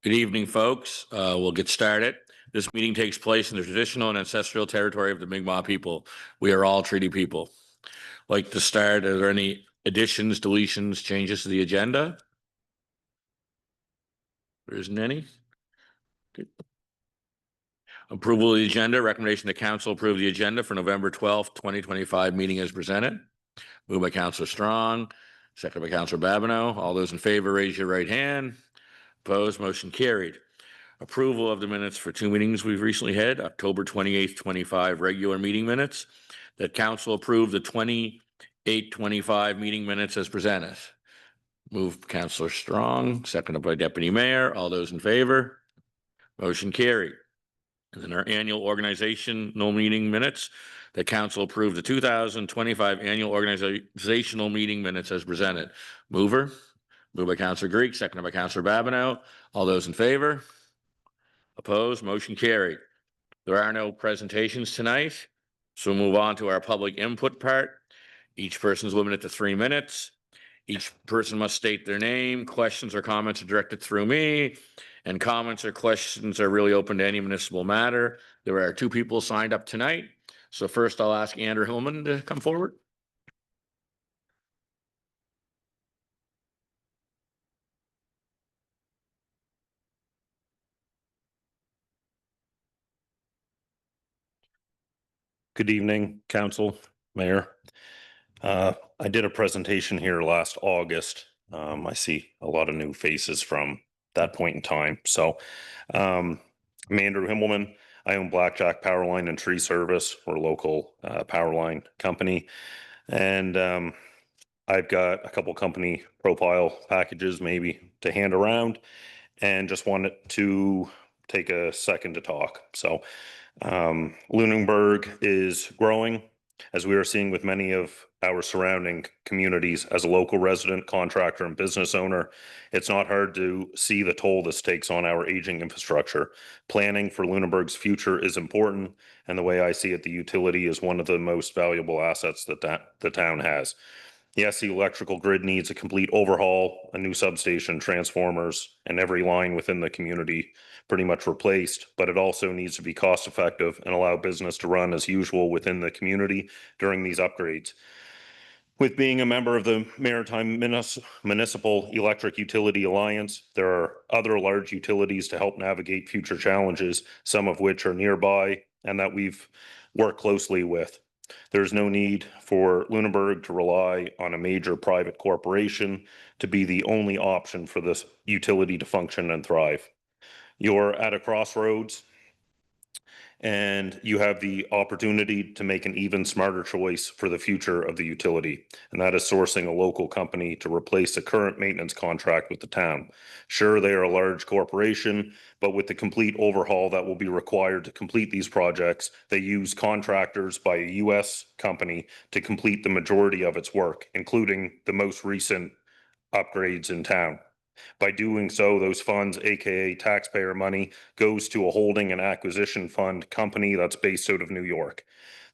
Good evening, folks. We'll get started. This meeting takes place in the traditional and ancestral territory of the Mi'kmaq people. We are all treaty people. Like to start, are there any additions, deletions, changes to the agenda? There isn't any. Good. Approval of the agenda. Recommendation to council approve the agenda for November 12th, 2025 meeting as presented. Moved by Councillor Strong, seconded by Councillor Babineau. All those in favor, raise your right hand. Opposed, motion carried. Approval of the minutes for two meetings we've recently had, October 28th, 25 regular meeting minutes. That council approved the 28-25 meeting minutes as presented. Moved Councillor Strong, seconded by Deputy Mayor. All those in favor? Motion carried. And then our annual organizational meeting minutes. The council approved the 2025 annual organizational meeting minutes as presented. Moved by Councillor Greek, seconded by Councillor Babineau. All those in favor? Opposed? Motion carried. There are no presentations tonight, so we'll move on to our public input part. Each person is limited to 3 minutes. Each person must state their name. Questions or comments are directed through me, and comments or questions are really open to any municipal matter. There are 2 people signed up tonight. So first I'll ask Andrew Hillman to come forward. Good evening, Council, Mayor. I did a presentation here last August. I see a lot of new faces from that point in time. So I'm Andrew Himmelman. I own Blackjack Powerline and Tree Service. We're a local powerline company. And I've got a couple company profile packages maybe to hand around, and just wanted to take a second to talk. So Lunenburg is growing, as we are seeing with many of our surrounding communities. As a local resident, contractor, and business owner, it's not hard to see the toll this takes on our aging infrastructure. Planning for Lunenburg's future is important, and the way I see it, the utility is one of the most valuable assets that the town has. Yes, the electrical grid needs a complete overhaul, a new substation, transformers, and every line within the community pretty much replaced, but it also needs to be cost effective and allow business to run as usual within the community during these upgrades. With being a member of the Maritime Municipal Electric Utility Alliance, there are other large utilities to help navigate future challenges, some of which are nearby and that we've worked closely with. There's no need for Lunenburg to rely on a major private corporation to be the only option for this utility to function and thrive. You're at a crossroads, and you have the opportunity to make an even smarter choice for the future of the utility, and that is sourcing a local company to replace the current maintenance contract with the town. Sure, they are a large corporation, but with the complete overhaul that will be required to complete these projects, they use contractors by a U.S. company to complete the majority of its work, including the most recent upgrades in town. By doing so, those funds, aka taxpayer money, goes to a holding and acquisition fund company that's based out of New York.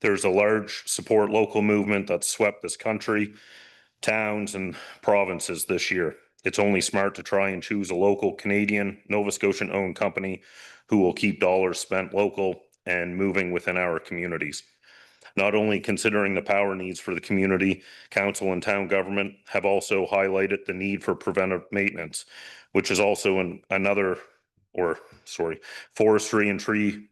There's a large support local movement that's swept this country, towns, and provinces this year. It's only smart to try and choose a local Canadian, Nova Scotian owned company who will keep dollars spent local and moving within our communities. Not only considering the power needs for the community, council and town government have also highlighted the need for preventive maintenance, which is also forestry and tree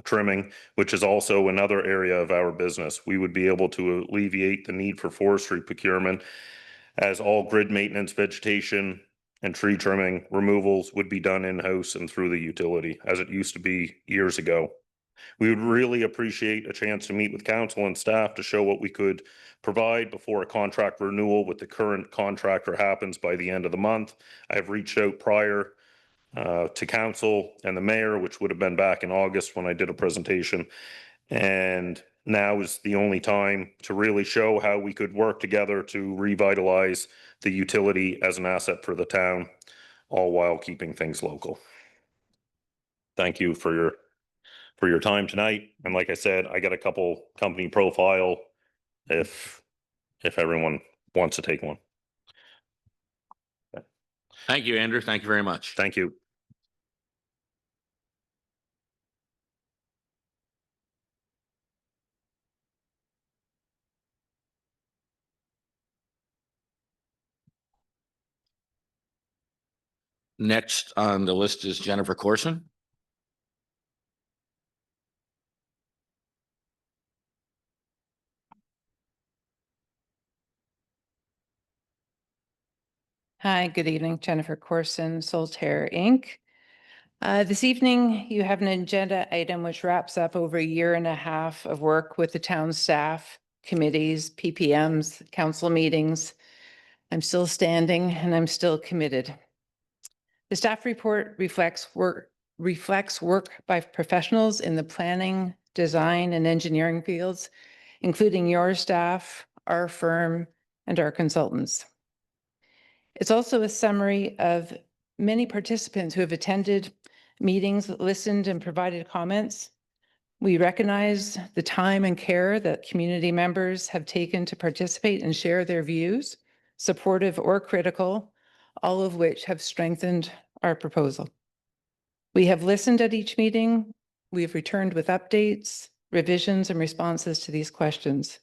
trimming, which is also another area of our business. We would be able to alleviate the need for forestry procurement, as all grid maintenance, vegetation, and tree trimming removals would be done in-house and through the utility, as it used to be years ago. We would really appreciate a chance to meet with council and staff to show what we could provide before a contract renewal with the current contractor happens by the end of the month. I have reached out prior to council and the mayor, which would have been back in August when I did a presentation. And now is the only time to really show how we could work together to revitalize the utility as an asset for the town, all while keeping things local. Thank you for your time tonight. And like I said, I got a couple company profile if everyone wants to take one. Okay. Thank you, Andrew. Thank you very much. Thank you. Next on the list is Jennifer Corson. Hi, good evening. Jennifer Corson, Solitaire Inc. This evening, you have an agenda item which wraps up over a year and a half of work with the town staff, committees, PPMs, council meetings. I'm still standing and I'm still committed. The staff report reflects work by professionals in the planning, design, and engineering fields, including your staff, our firm, and our consultants. It's also a summary of many participants who have attended meetings, listened, and provided comments. We recognize the time and care that community members have taken to participate and share their views, supportive or critical, all of which have strengthened our proposal. We have listened at each meeting. We have returned with updates, revisions, and responses to these questions.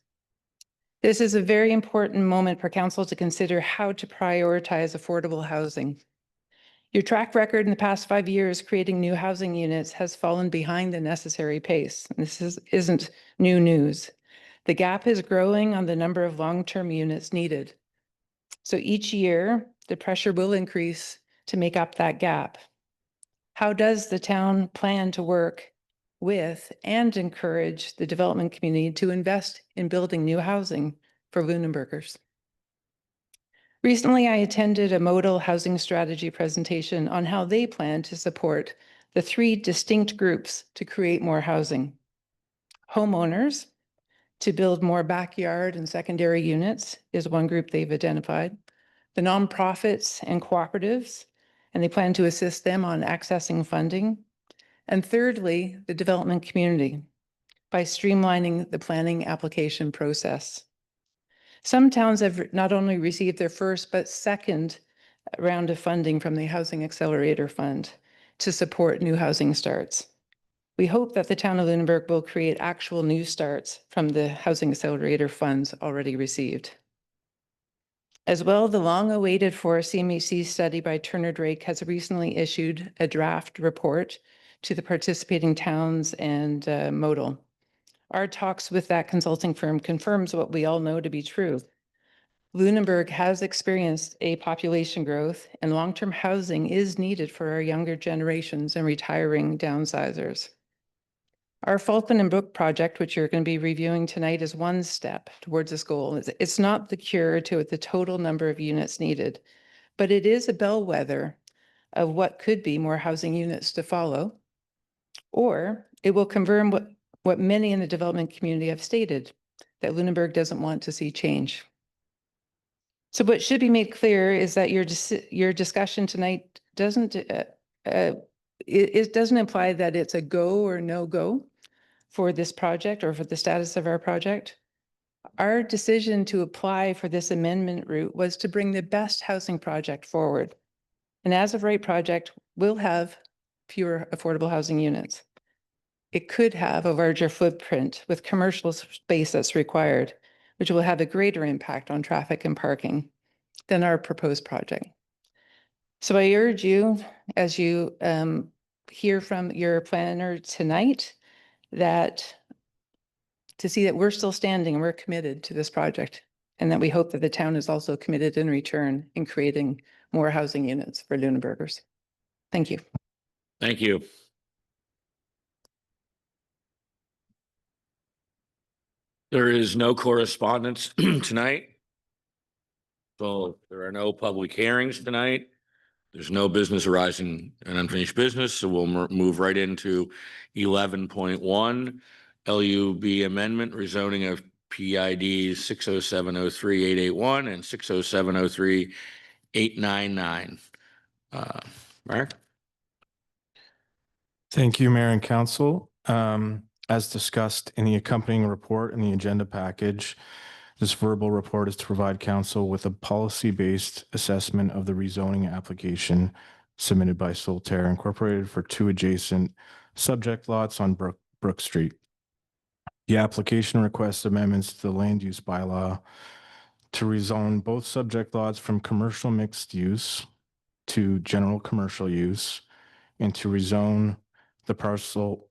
This is a very important moment for council to consider how to prioritize affordable housing. Your track record in the past 5 years creating new housing units has fallen behind the necessary pace. This isn't new news. The gap is growing on the number of long-term units needed. So each year, the pressure will increase to make up that gap. How does the town plan to work with and encourage the development community to invest in building new housing for Lunenburgers? Recently, I attended a modal housing strategy presentation on how they plan to support the 3 distinct groups to create more housing. Homeowners to build more backyard and secondary units is one group they've identified. The nonprofits and cooperatives, and they plan to assist them on accessing funding. And thirdly, the development community by streamlining the planning application process. Some towns have not only received their first, but second round of funding from the Housing Accelerator Fund to support new housing starts. We hope that the town of Lunenburg will create actual new starts from the Housing Accelerator funds already received. As well, the long-awaited for CMHC study by Turner Drake has recently issued a draft report to the participating towns and modal. Our talks with that consulting firm confirms what we all know to be true. Lunenburg has experienced a population growth and long-term housing is needed for our younger generations and retiring downsizers. Our Fulton and Brook project, which you're going to be reviewing tonight, is one step towards this goal. It's not the cure to the total number of units needed, but it is a bellwether of what could be more housing units to follow, or it will confirm what many in the development community have stated, that Lunenburg doesn't want to see change. So what should be made clear is that your discussion tonight doesn't it doesn't imply that it's a go or no go for this project or for the status of our project. Our decision to apply for this amendment route was to bring the best housing project forward. And as of right project will have fewer affordable housing units. It could have a larger footprint with commercial space that's required, which will have a greater impact on traffic and parking than our proposed project. So I urge you, as you hear from your planner tonight, that to see that we're still standing and we're committed to this project, and that we hope that the town is also committed in return in creating more housing units for Lunenburgers. Thank you. Thank you. There is no correspondence tonight. So there are no public hearings tonight. There's no business arising and unfinished business, so we'll move right into 11.1 LUB amendment, rezoning of PIDs 60703-881 and 60703-899. Mark? Thank you, Mayor and Council. As discussed in the accompanying report and the agenda package, This verbal report is to provide council with a policy-based assessment of the rezoning application submitted by Solterre Incorporated for 2 adjacent subject lots on Brook Street. The application requests amendments to the land use bylaw to rezone both subject lots from commercial mixed use to general commercial use, and to rezone the parcel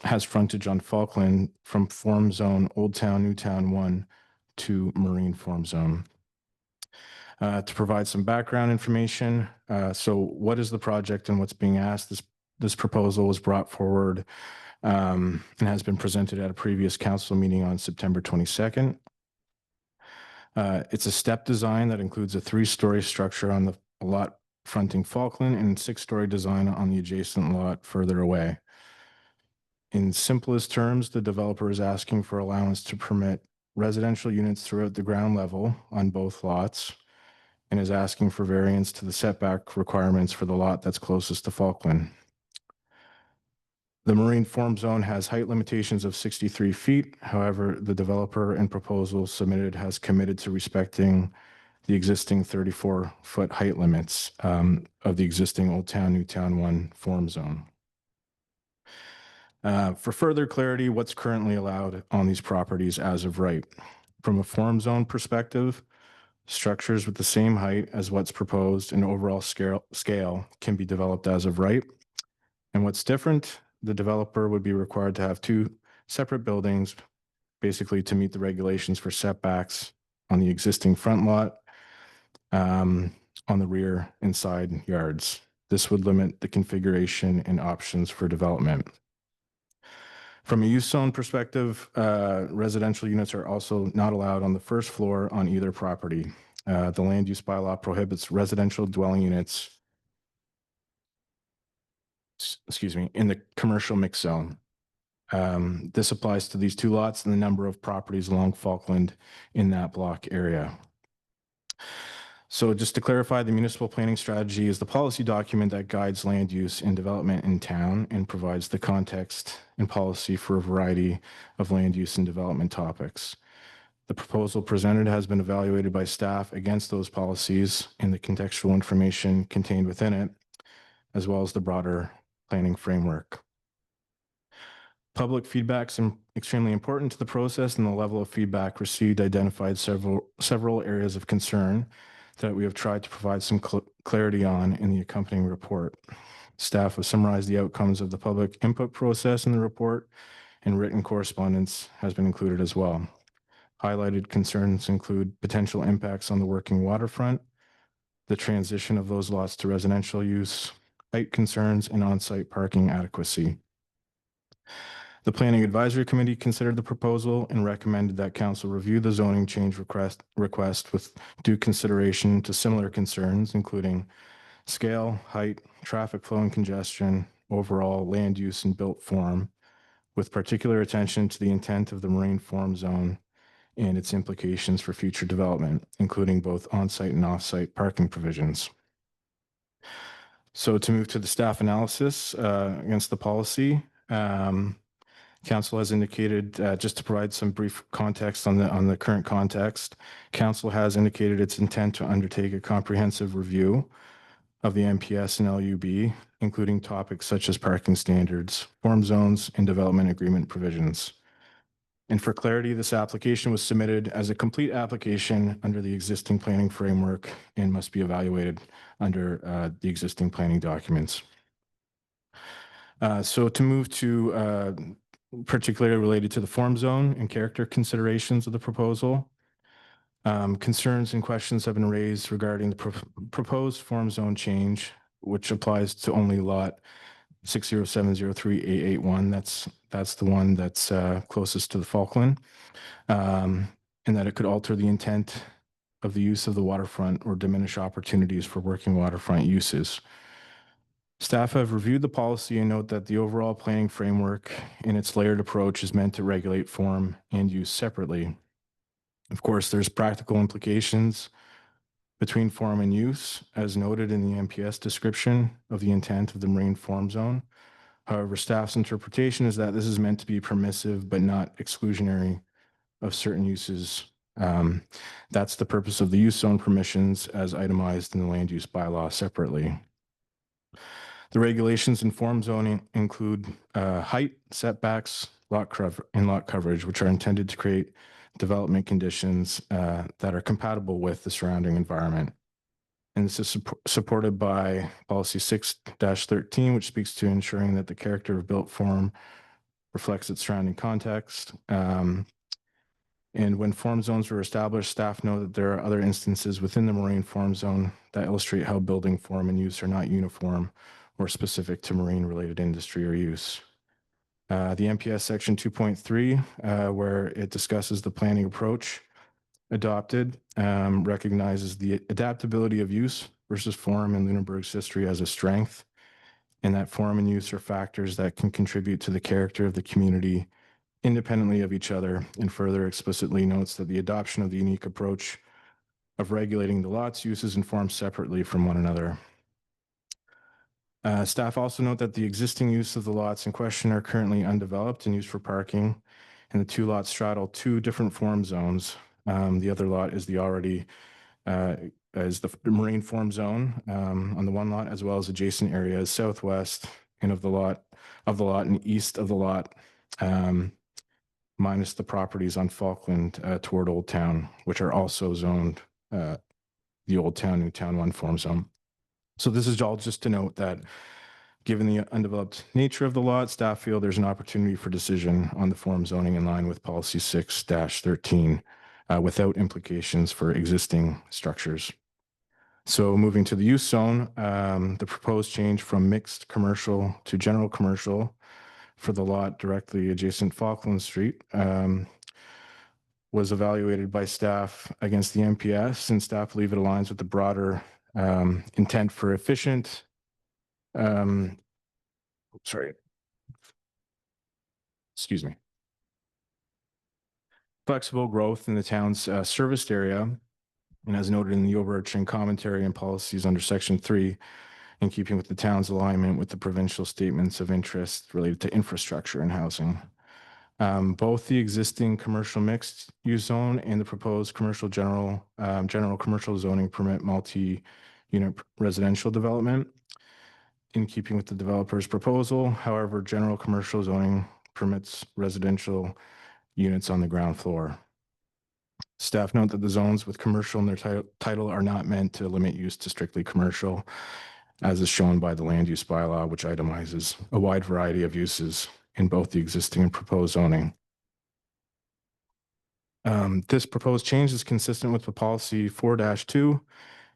has frontage on Falkland from Form Zone Old Town, New Town 1 to Marine Form Zone. To provide some background information, so what is the project and what's being asked? This proposal was brought forward and has been presented at a previous council meeting on September 22nd. It's a step design that includes a 3-story structure on the lot fronting Falkland and 6-story design on the adjacent lot further away. In simplest terms, the developer is asking for allowance to permit residential units throughout the ground level on both lots, and is asking for variance to the setback requirements for the lot that's closest to Falkland. The Marine Form Zone has height limitations of 63 feet. However, the developer and proposal submitted has committed to respecting the existing 34-foot height limits of the existing Old Town, New Town 1 Form Zone. For further clarity, what's currently allowed on these properties as of right? From a Form Zone perspective, structures with the same height as what's proposed and overall scale can be developed as of right. And what's different, the developer would be required to have 2 separate buildings, basically to meet the regulations for setbacks on the existing front lot, on the rear and side yards. This would limit the configuration and options for development. From a use zone perspective, residential units are also not allowed on the first floor on either property. The land use bylaw prohibits residential dwelling units, in the commercial mix zone. This applies to these 2 lots and the number of properties along Falkland in that block area. So just to clarify, the municipal planning strategy is the policy document that guides land use and development in town and provides the context and policy for a variety of land use and development topics. The proposal presented has been evaluated by staff against those policies and the contextual information contained within it, as well as the broader planning framework. Public feedback is extremely important to the process, and the level of feedback received identified several areas of concern that we have tried to provide some clarity on in the accompanying report. Staff have summarized the outcomes of the public input process in the report, and written correspondence has been included as well. Highlighted concerns include potential impacts on the working waterfront, the transition of those lots to residential use, height concerns, and on-site parking adequacy. The Planning Advisory Committee considered the proposal and recommended that council review the zoning change request with due consideration to similar concerns, including scale, height, traffic flow and congestion, overall land use and built form, with particular attention to the intent of the Marine Form Zone and its implications for future development, including both on-site and off-site parking provisions. So to move to the staff analysis against the policy, council has indicated, just to provide some brief context on the current context, council has indicated its intent to undertake a comprehensive review of the MPS and LUB, including topics such as parking standards, form zones, and development agreement provisions. And for clarity, this application was submitted as a complete application under the existing planning framework and must be evaluated under the existing planning documents. So to move to particularly related to the form zone and character considerations of the proposal. Concerns and questions have been raised regarding the proposed form zone change, which applies to only lot 60703A81. That's the one that's closest to the Falkland, and that it could alter the intent of the use of the waterfront or diminish opportunities for working waterfront uses. Staff have reviewed the policy and note that the overall planning framework in its layered approach is meant to regulate form and use separately. Of course, there's practical implications between form and use, as noted in the MPS description of the intent of the Marine Form Zone. However, staff's interpretation is that this is meant to be permissive but not exclusionary of certain uses That's the purpose of the use zone permissions as itemized in the land use bylaw separately. The regulations in form zoning include height, setbacks, lot coverage, which are intended to create development conditions that are compatible with the surrounding environment. And this is supported by policy 6-13, which speaks to ensuring that the character of built form reflects its surrounding context. And when form zones were established, staff know that there are other instances within the marine form zone that illustrate how building form and use are not uniform or specific to marine related industry or use. The MPS section 2.3, where it discusses the planning approach adopted, recognizes the adaptability of use versus form in Lunenburg's history as a strength, and that form and use are factors that can contribute to the character of the community independently of each other, and further explicitly notes that the adoption of the unique approach of regulating the lots, uses, and forms separately from one another. Staff also note that the existing use of the lots in question are currently undeveloped and used for parking, and the two lots straddle two different form zones. The other lot is the already is the marine form zone on the one lot, as well as adjacent areas southwest and of the lot and east of the lot, minus the properties on Falkland toward Old Town, which are also zoned the Old Town, New Town 1 form zone. So this is all just to note that given the undeveloped nature of the lot, staff feel there's an opportunity for decision on the form zoning in line with policy 6-13 without implications for existing structures. So moving to the use zone, the proposed change from mixed commercial to general commercial for the lot directly adjacent Falkland Street was evaluated by staff against the MPS, and staff believe it aligns with the broader intent for efficient, flexible growth in the town's serviced area. And as noted in the overarching commentary and policies under section 3, in keeping with the town's alignment with the provincial statements of interest related to infrastructure and housing. Both the existing commercial mixed use zone and the proposed commercial general commercial zoning permit multi-unit residential development in keeping with the developer's proposal. However, general commercial zoning permits residential units on the ground floor. Staff note that the zones with commercial in their title are not meant to limit use to strictly commercial, as is shown by the land use bylaw, which itemizes a wide variety of uses in both the existing and proposed zoning. This proposed change is consistent with the policy 4-2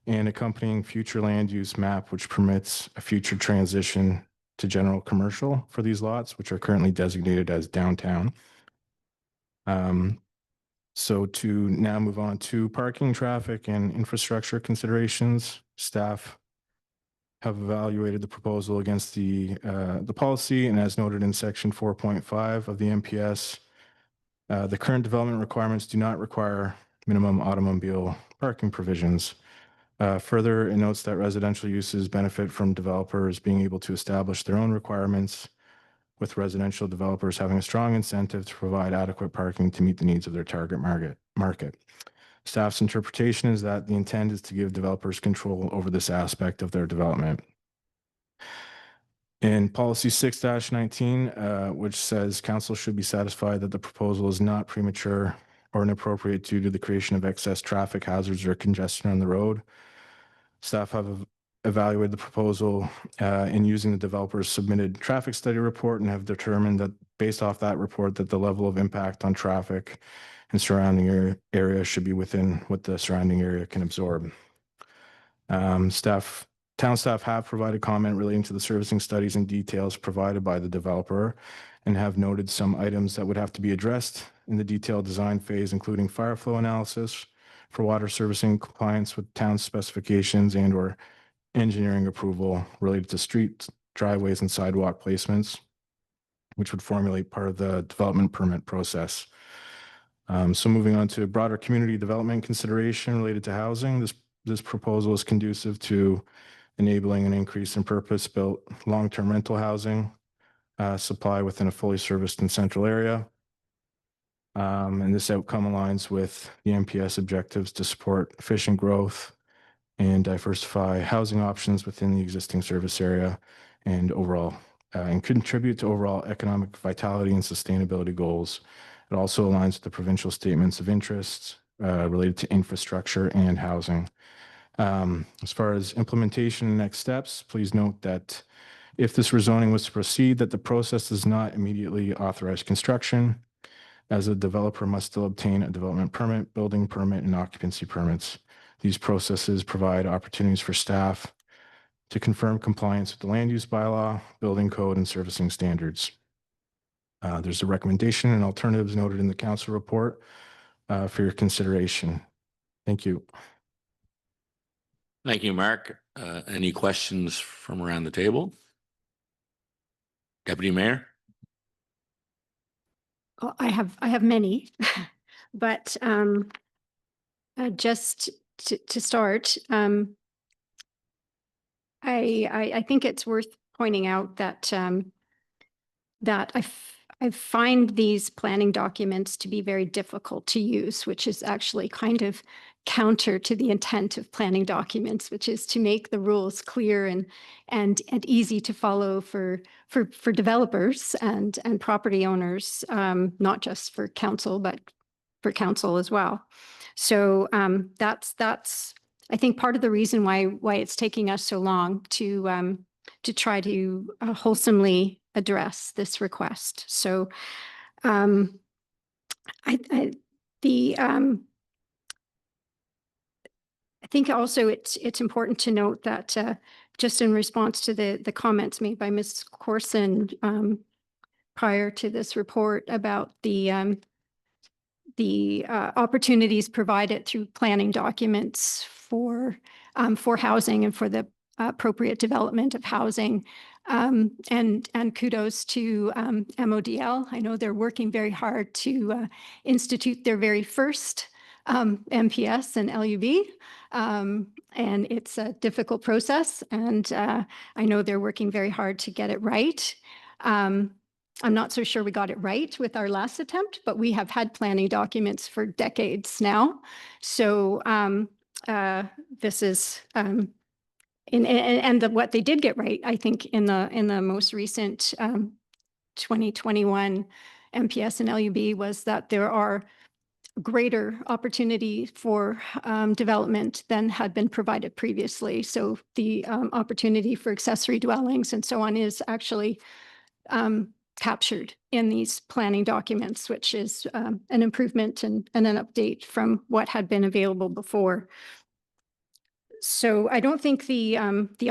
and accompanying future land use map, which permits a future transition to general commercial for these lots, which are currently designated as downtown. So to now move on to parking, traffic, and infrastructure considerations, staff have evaluated the proposal against the policy, and as noted in section 4.5 of the MPS, the current development requirements do not require minimum automobile parking provisions. Further, it notes that residential uses benefit from developers being able to establish their own requirements, with residential developers having a strong incentive to provide adequate parking to meet the needs of their target market. Staff's interpretation is that the intent is to give developers control over this aspect of their development. In policy 6-19, which says council should be satisfied that the proposal is not premature or inappropriate due to the creation of excess traffic hazards or congestion on the road, staff have evaluated the proposal in using the developer's submitted traffic study report and have determined that based off that report that the level of impact on traffic and surrounding area should be within what the surrounding area can absorb. Town staff have provided comment relating to the servicing studies and details provided by the developer and have noted some items that would have to be addressed in the detailed design phase, including fire flow analysis for water servicing compliance with town specifications and or engineering approval related to streets, driveways, and sidewalk placements, which would formulate part of the development permit process. So moving on to broader community development consideration related to housing, this proposal is conducive to enabling an increase in purpose-built long-term rental housing supply within a fully serviced and central area. And this outcome aligns with the MPS objectives to support efficient growth and diversify housing options within the existing service area and overall, and contribute to overall economic vitality and sustainability goals. It also aligns with the provincial statements of interests related to infrastructure and housing. As far as implementation and next steps, please note that if this rezoning was to proceed, that the process does not immediately authorize construction, as a developer must still obtain a development permit, building permit, and occupancy permits. These processes provide opportunities for staff to confirm compliance with the land use bylaw, building code, and servicing standards. There's a recommendation and alternatives noted in the council report for your consideration. Thank you. Thank you, Mark. Any questions from around the table? Deputy Mayor? Well, I have many, but just to start, I think it's worth pointing out that that I find these planning documents to be very difficult to use, which is actually kind of counter to the intent of planning documents, which is to make the rules clear and easy to follow for developers and property owners, not just for council, but for council as well. So that's I think part of the reason why it's taking us so long to try to wholesomely address this request. So I think also it's important to note that just in response to the comments made by Ms. Corson prior to this report about the opportunities provided through planning documents for housing and for the appropriate development of housing. And kudos to MODL. I know they're working very hard to institute their very first MPS and LUB. And it's a difficult process. And I know they're working very hard to get it right. I'm not so sure we got it right with our last attempt, but we have had planning documents for decades now. So this is, what they did get right, I think, in the most recent 2021 MPS and LUB was that there are greater opportunity for development than had been provided previously. So the opportunity for accessory dwellings and so on is actually captured in these planning documents, which is an improvement and an update from what had been available before. So I don't think the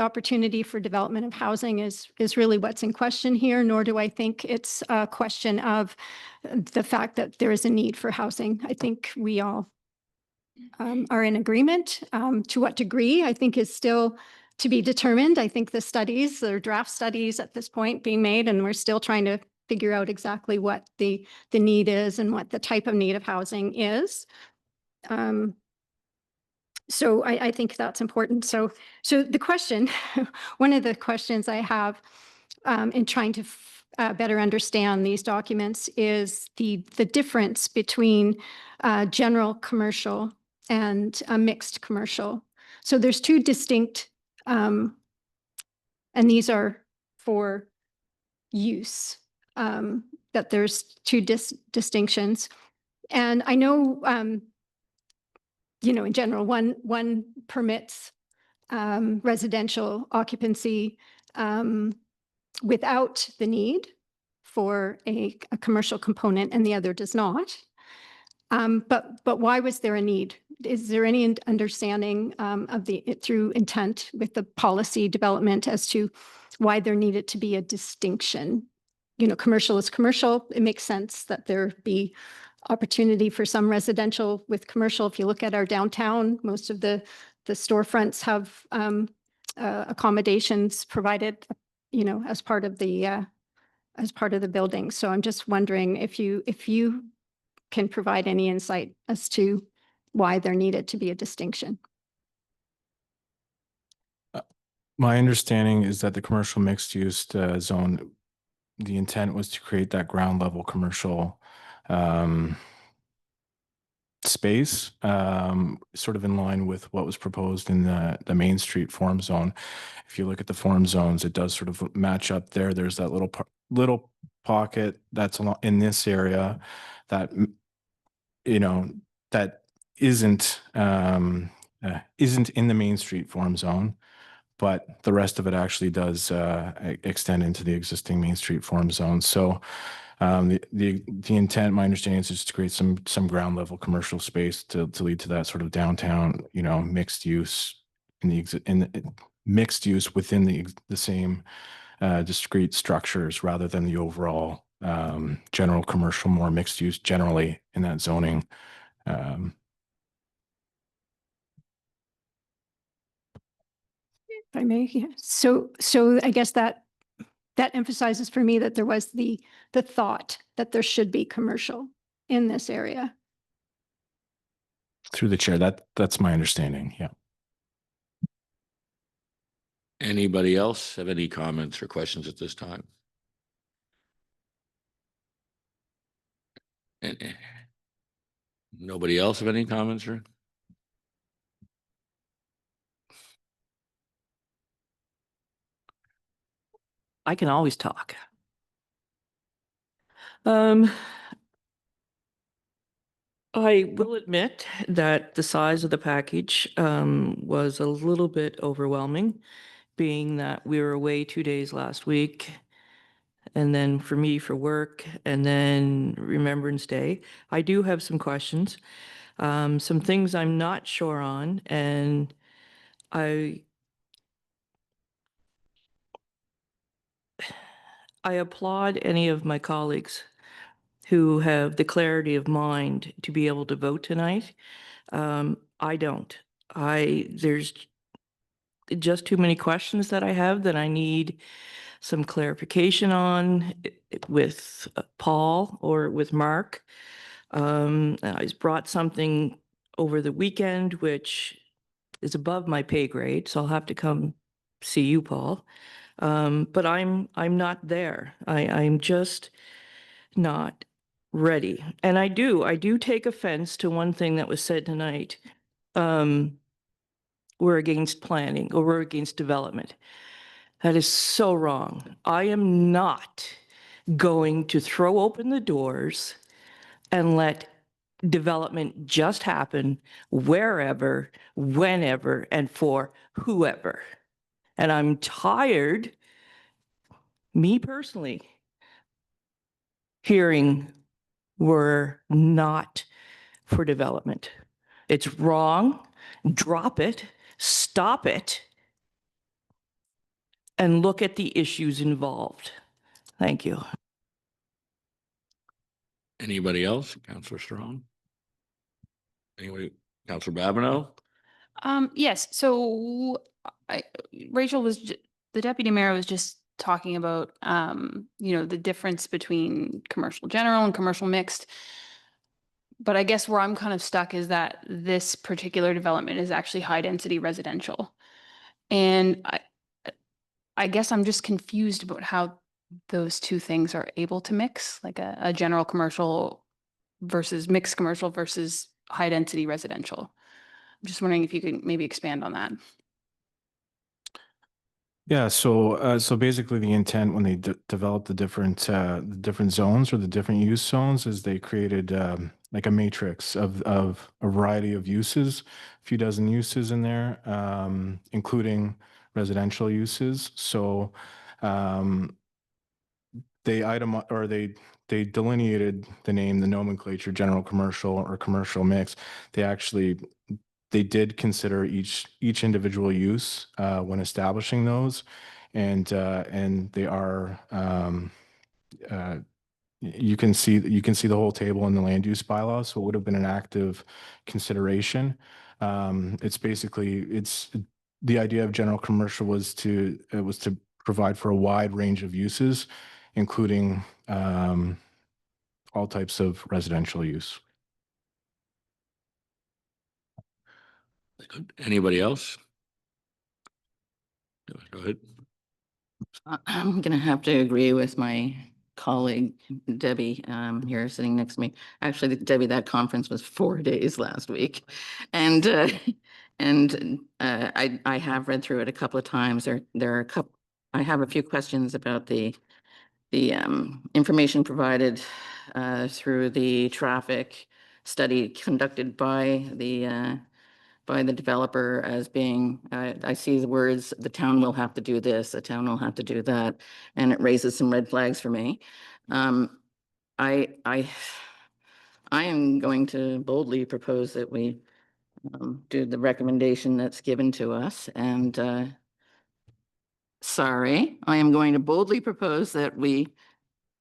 opportunity for development of housing is really what's in question here, nor do I think it's a question of the fact that there is a need for housing. I think we all are in agreement. To what degree, I think, is still to be determined. I think the studies, there are draft studies at this point being made, and we're still trying to figure out exactly what the need is and what the type of need of housing is. So I think that's important. So the question, one of the questions I have in trying to better understand these documents is the difference between general commercial and mixed commercial. So there's two distinct, and these are for use, that there's two distinctions. And I know, in general, one permits residential occupancy without the need for a commercial component, and the other does not. But why was there a need? Is there any understanding of through intent with the policy development as to why there needed to be a distinction? Commercial is commercial. It makes sense that there be opportunity for some residential with commercial. If you look at our downtown, most of the storefronts have accommodations provided, as part of the building. So I'm just wondering if you can provide any insight as to why there needed to be a distinction. My understanding is that the commercial mixed use zone, the intent was to create that ground level commercial space, sort of in line with what was proposed in the Main Street form zone. If you look at the form zones, it does sort of match up there. There's that little pocket that's in this area that, you know, that isn't in the Main Street form zone, but the rest of it actually does extend into the existing Main Street form zone. So the intent, my understanding, is just to create some ground level commercial space to lead to that sort of downtown, mixed use mixed use within the same discrete structures, rather than the overall general commercial, more mixed use generally in that zoning. If I may, yeah. So I guess that emphasizes for me that there was the thought that there should be commercial in this area. Through the chair, that's my understanding. Yeah. Anybody else have any comments or questions at this time? And nobody else have any comments or? I can always talk. I will admit that the size of the package was a little bit overwhelming, being that we were away 2 days last week, and then for me for work, and then Remembrance Day. I do have some questions, some things I'm not sure on, and I applaud any of my colleagues who have the clarity of mind to be able to vote tonight. I don't. There's just too many questions that I have that I need some clarification on with Paul or with Mark. I brought something over the weekend, which is above my pay grade, so I'll have to come see you, Paul. But I'm not there. I'm just not ready. And I do take offense to one thing that was said tonight. We're against planning, or we're against development. That is so wrong. I am not going to throw open the doors and let development just happen wherever, whenever, and for whoever. And I'm tired, me personally, hearing we're not for development. It's wrong. Drop it. Stop it. And look at the issues involved. Thank you. Anybody else? Councillor Strong? Anybody? Councillor Babineau? Yes, so Rachel the deputy mayor was just talking about, the difference between commercial general and commercial mixed. But I guess where I'm kind of stuck is that this particular development is actually high density residential. And I guess I'm just confused about how those two things are able to mix, like a general commercial versus mixed commercial versus high density residential. I'm just wondering if you could maybe expand on that. Yeah, so basically the intent when they developed the different zones, or the different use zones, is they created like a matrix of a variety of uses, a few dozen uses in there, including residential uses. So they delineated the name, the nomenclature, general commercial or commercial mix. They did consider each individual use when establishing those, and they are you can see the whole table in the land use bylaws. So it would have been an active consideration. It's the idea of general commercial was to provide for a wide range of uses, including all types of residential use. Anybody else? Go ahead. I'm going to have to agree with my colleague Debbie here sitting next to me. Actually, Debbie, that conference was 4 days last week. And I have read through it a couple of times. There are a couple, I have a few questions about the information provided through the traffic study conducted by the developer as being, I see the words, the town will have to do this, the town will have to do that, and it raises some red flags for me. I am going to boldly propose that we do the recommendation that's given to us, and sorry, I am going to boldly propose that we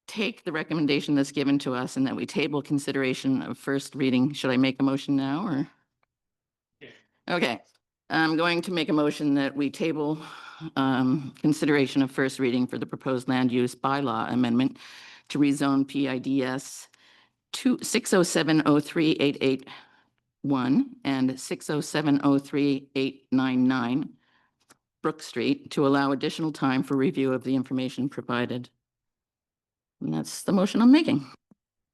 take the recommendation that's given to us and that we table consideration of first reading. Should I make a motion now or? Okay, I'm going to make a motion that we table consideration of first reading for the proposed land use bylaw amendment to rezone PIDs 60703-881 and 60703-899 Brook Street to allow additional time for review of the information provided. And that's the motion I'm making.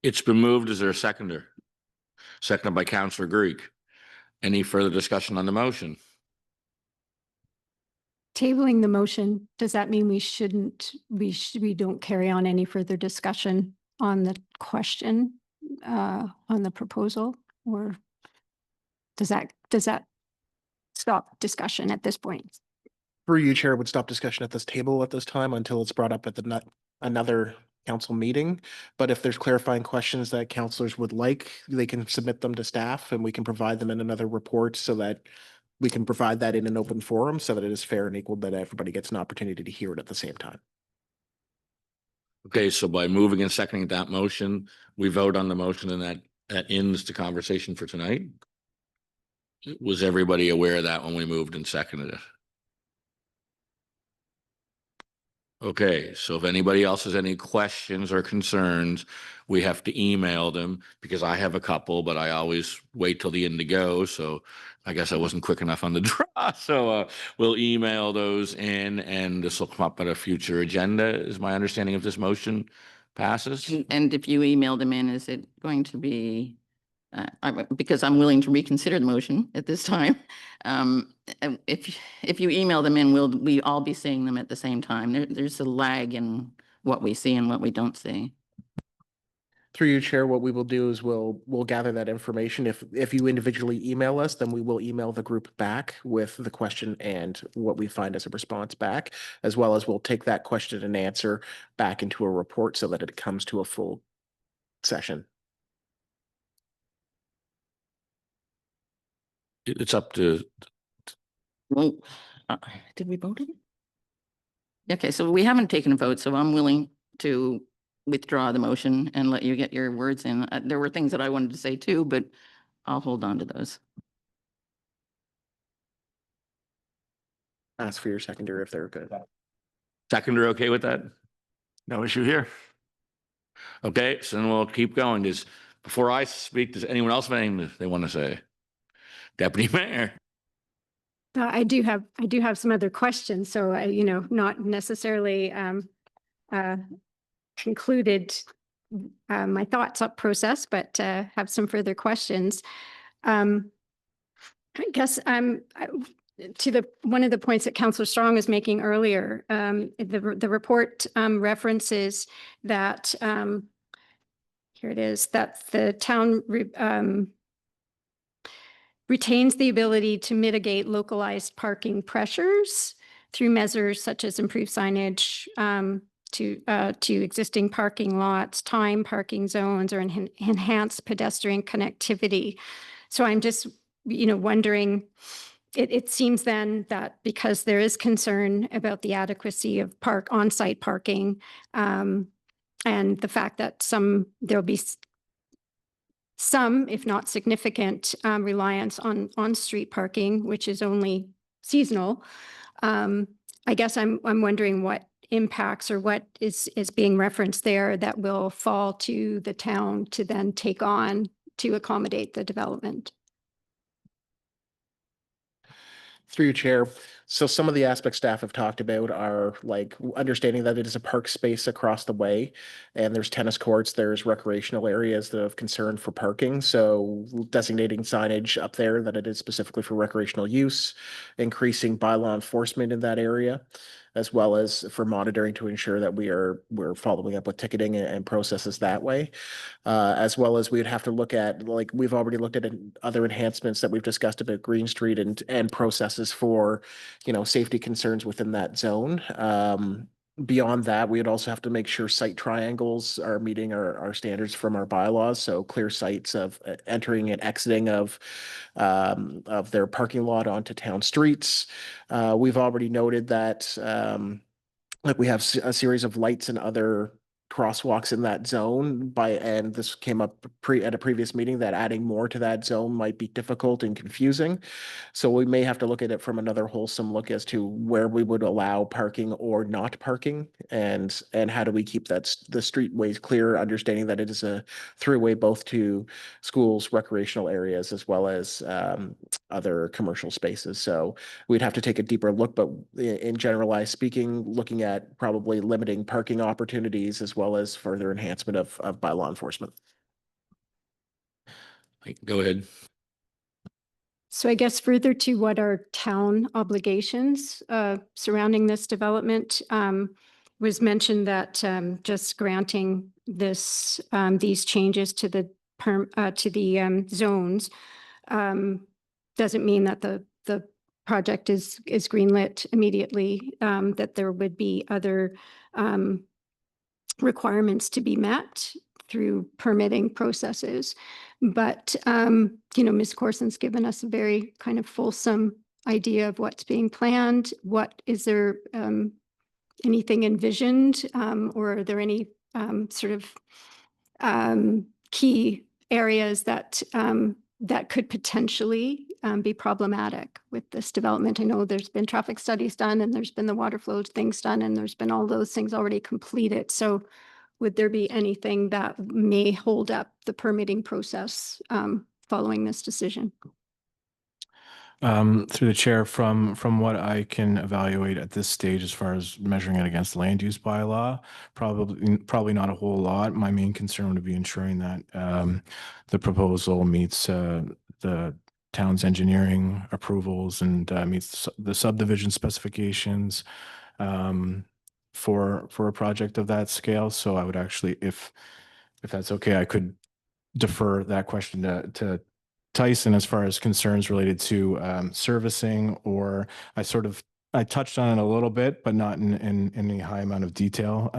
It's been moved. Is there a seconder? Seconded by Councillor Greek. Any further discussion on the motion? Tabling the motion, does that mean we don't carry on any further discussion on the question, on the proposal? Or does that stop discussion at this point? Through you, Chair, would stop discussion at this table at this time until it's brought up at the another council meeting. But if there's clarifying questions that councillors would like, they can submit them to staff and we can provide them in another report so that we can provide that in an open forum so that it is fair and equal, that everybody gets an opportunity to hear it at the same time. Okay, so by moving and seconding that motion, we vote on the motion and that ends the conversation for tonight. Was everybody aware of that when we moved and seconded it? Okay, so if anybody else has any questions or concerns, we have to email them because I have a couple, but I always wait till the end to go. So I guess I wasn't quick enough on the draw. So we'll email those in and this will come up at a future agenda, is my understanding if this motion passes. And if you email them in, is it going to be, because I'm willing to reconsider the motion at this time. If you email them in, will we all be seeing them at the same time? There's a lag in what we see and what we don't see. Through you, Chair, what we will do is we'll gather that information. If you individually email us, then we will email the group back with the question and what we find as a response back, as well as we'll take that question and answer back into a report so that it comes to a full session. It's up to, Well, did we vote on it? Okay, so we haven't taken a vote, so I'm willing to withdraw the motion and let you get your words in. There were things that I wanted to say too, but I'll hold on to those. Ask for your seconder if they're good. seconder okay with that? No issue here. Okay, so then we'll keep going. Before I speak, does anyone else have anything they want to say? Deputy Mayor. I do have some other questions, so not necessarily concluded my thoughts up process, but have some further questions. I guess to one of the points that Councillor Strong was making earlier, the report references that here it is, that the town retains the ability to mitigate localized parking pressures through measures such as improved signage to existing parking lots, time parking zones, or enhanced pedestrian connectivity. So I'm just, wondering, it seems then that because there is concern about the adequacy of on-site parking, and the fact that there'll be some, if not significant, reliance on street parking, which is only seasonal. I guess I'm wondering what impacts or what is being referenced there that will fall to the town to then take on to accommodate the development. Through your chair. So some of the aspects staff have talked about are like understanding that it is a park space across the way and there's tennis courts, there's recreational areas that are of concern for parking. So designating signage up there that it is specifically for recreational use, increasing bylaw enforcement in that area, as well as for monitoring to ensure that we're following up with ticketing and processes that way. As well as we'd have to look at, like, we've already looked at other enhancements that we've discussed about Green Street and processes for, safety concerns within that zone. Beyond that, we'd also have to make sure site triangles are meeting our standards from our bylaws. So clear sites of entering and exiting of their parking lot onto town streets. We've already noted that like we have a series of lights and other crosswalks in that zone and this came up at a previous meeting that adding more to that zone might be difficult and confusing. So we may have to look at it from another wholesome look as to where we would allow parking or not parking and how do we keep the streetways clear, understanding that it is a throughway both to schools, recreational areas, as well as other commercial spaces. So we'd have to take a deeper look, but in generalized speaking, looking at probably limiting parking opportunities as well as further enhancement of bylaw enforcement. Go ahead. So I guess further to what are town obligations surrounding this development, was mentioned that just granting these changes to the zones doesn't mean that the project is greenlit immediately, that there would be other requirements to be met through permitting processes. But, Ms. Corson's given us a very kind of fulsome idea of what's being planned. Is there anything envisioned, or are there any sort of key areas that could potentially be problematic with this development? I know there's been traffic studies done and there's been the water flow things done and there's been all those things already completed. So would there be anything that may hold up the permitting process following this decision? Through the chair, from what I can evaluate at this stage, as far as measuring it against land use bylaw, probably not a whole lot. My main concern would be ensuring that the proposal meets the town's engineering approvals and meets the subdivision specifications for a project of that scale. So I would actually, if that's okay, I could defer that question to Tyson as far as concerns related to servicing, or I touched on it a little bit, but not in any high amount of detail,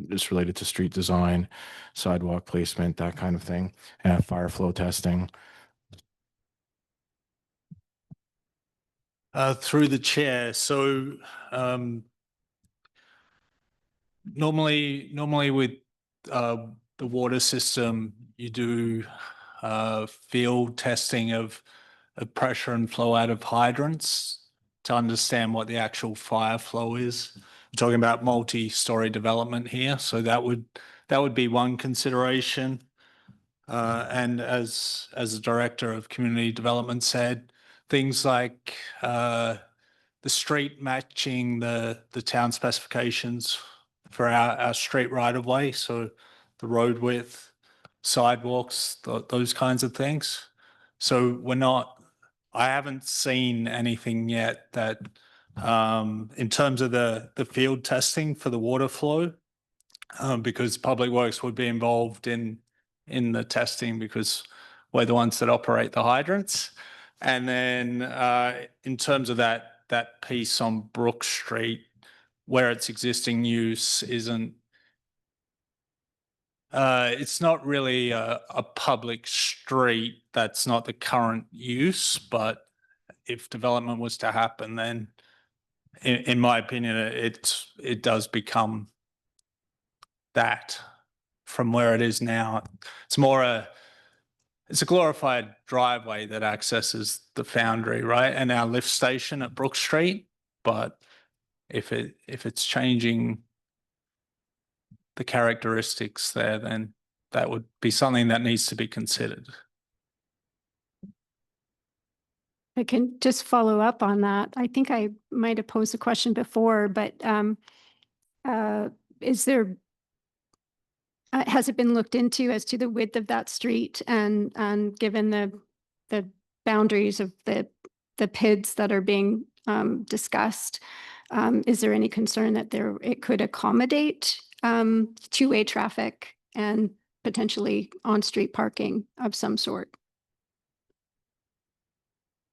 just related to street design, sidewalk placement, that kind of thing, and fire flow testing. Through the chair. So normally with the water system, you do field testing of pressure and flow out of hydrants to understand what the actual fire flow is. I'm talking about multi-story development here, so that would be one consideration. And as the director of community development said, things like the street matching the town specifications for our street right of way, so the road width, sidewalks, those kinds of things. So I haven't seen anything yet that in terms of the field testing for the water flow, because Public Works would be involved in the testing because we're the ones that operate the hydrants. And then in terms of that piece on Brook Street, where its existing use isn't, it's not really a public street. That's not the current use, but if development was to happen, then in my opinion, it does become that from where it is now. It's a glorified driveway that accesses the foundry, right? And our lift station at Brook Street. But if it's changing the characteristics there, then that would be something that needs to be considered. I can just follow up on that. I think I might have posed a question before, but is there, has it been looked into as to the width of that street and given the boundaries of the PIDs that are being discussed, is there any concern that it could accommodate two-way traffic and potentially on-street parking of some sort?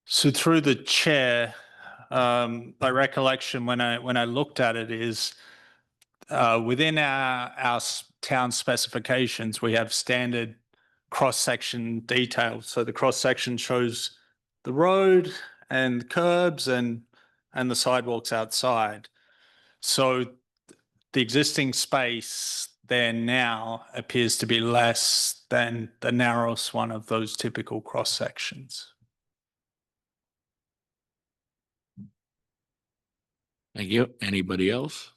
So through the chair, my recollection when I looked at it is within our town specifications, we have standard cross-section details. So the cross-section shows the road and curbs and the sidewalks outside. So the existing space there now appears to be less than the narrowest one of those typical cross-sections. Thank you. Anybody else?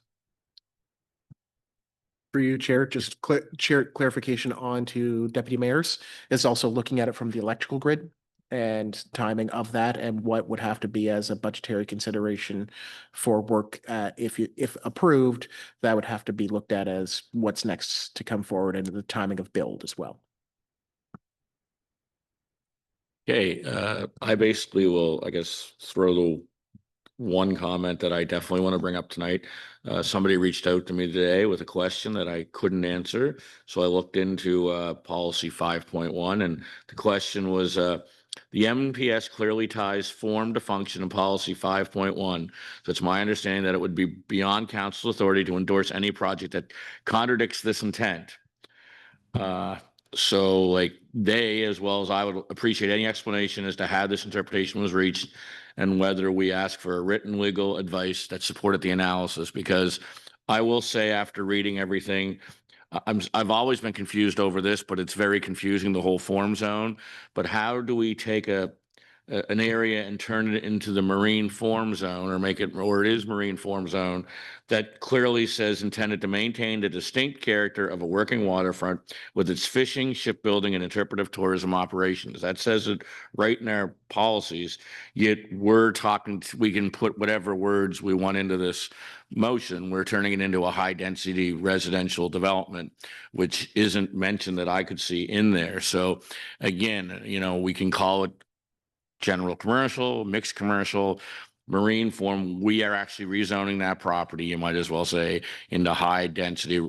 For you, Chair, just clarification on to Deputy Mayor's is also looking at it from the electrical grid and timing of that and what would have to be as a budgetary consideration for work. If approved, that would have to be looked at as what's next to come forward and the timing of build as well. Okay, I basically will, I guess, throw the one comment that I definitely want to bring up tonight. Somebody reached out to me today with a question that I couldn't answer. So I looked into policy 5.1 and the question was, the MPS clearly ties form to function in policy 5.1. So it's my understanding that it would be beyond council authority to endorse any project that contradicts this intent. So like they, as well as I, would appreciate any explanation as to how this interpretation was reached and whether we ask for a written legal advice that supported the analysis, because I will say after reading everything, I've always been confused over this, but it's very confusing, the whole form zone. But how do we take an area and turn it into the marine form zone or make it, or it is marine form zone that clearly says intended to maintain the distinct character of a working waterfront with its fishing, shipbuilding, and interpretive tourism operations. That says it right in our policies, yet we're talking, we can put whatever words we want into this motion. We're turning it into a high density residential development, which isn't mentioned that I could see in there. So again, you know, we can call it general commercial, mixed commercial, marine form. We are actually rezoning that property, you might as well say, into high density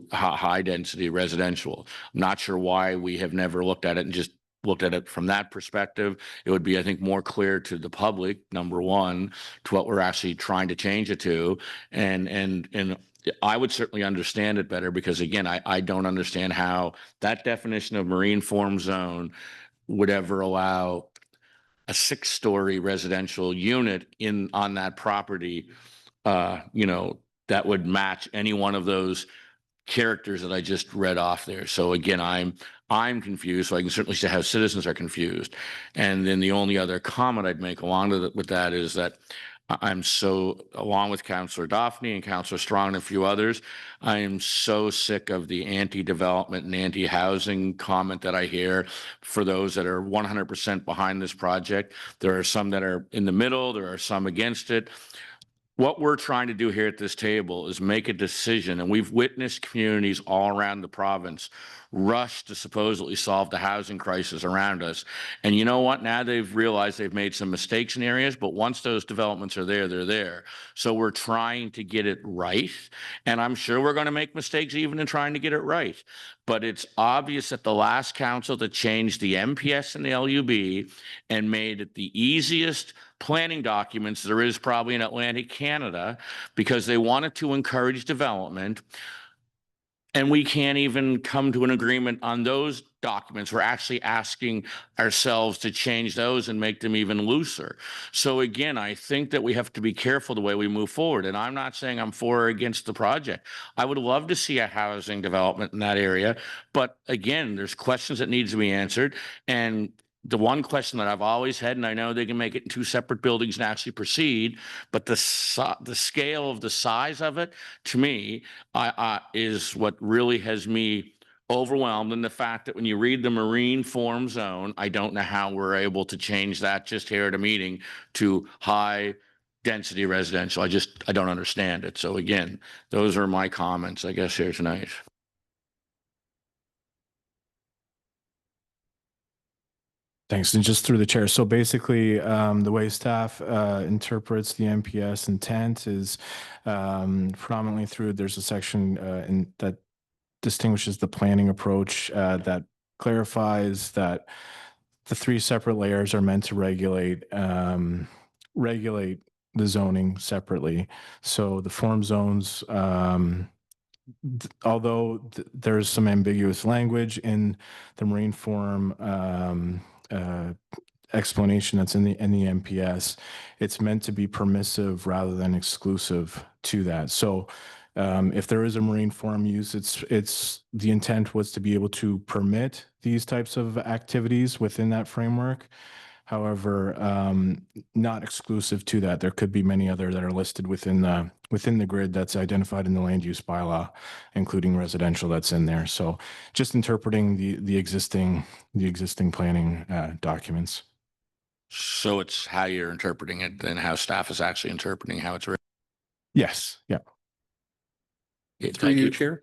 residential. I'm not sure why we have never looked at it and just looked at it from that perspective. It would be, I think, more clear to the public, number one, to what we're actually trying to change it to. And I would certainly understand it better because again, I don't understand how that definition of marine form zone would ever allow a 6-story residential unit on that property, you know, that would match any one of those characters that I just read off there. So again, I'm confused. So I can certainly see how citizens are confused. And then the only other comment I'd make along with that is that I'm so, along with Councillor Daphne and Councillor Strong and a few others, I am so sick of the anti-development and anti-housing comment that I hear for those that are 100% behind this project. There are some that are in the middle, there are some against it. What we're trying to do here at this table is make a decision, and we've witnessed communities all around the province rush to supposedly solve the housing crisis around us. And you know what? Now they've realized they've made some mistakes in areas, but once those developments are there, they're there. So we're trying to get it right. And I'm sure we're going to make mistakes even in trying to get it right. But it's obvious that the last council that changed the MPS and the LUB and made it the easiest planning documents there is probably in Atlantic Canada because they wanted to encourage development. And we can't even come to an agreement on those documents. We're actually asking ourselves to change those and make them even looser. So again, I think that we have to be careful the way we move forward. And I'm not saying I'm for or against the project. I would love to see a housing development in that area. But again, there's questions that need to be answered. And the one question that I've always had, and I know they can make it in 2 separate buildings and actually proceed, but the scale of the size of it, to me, is what really has me overwhelmed in the fact that when you read the marine form zone, I don't know how we're able to change that just here at a meeting to high density residential. I don't understand it. So again, those are my comments, I guess, here tonight. Thanks. And just through the chair. So basically, the way staff interprets the MPS intent is predominantly through, there's a section that distinguishes the planning approach that clarifies that the three separate layers are meant to regulate the zoning separately. So the form zones, although there's some ambiguous language in the marine form explanation that's in the MPS, it's meant to be permissive rather than exclusive to that. So if there is a marine form use, it's the intent was to be able to permit these types of activities within that framework. However, not exclusive to that. There could be many other that are listed within the grid that's identified in the land use bylaw, including residential that's in there. So just interpreting the existing planning documents. So it's how you're interpreting it and how staff is actually interpreting how it's written. Yes. Yeah. Thank you, Chair.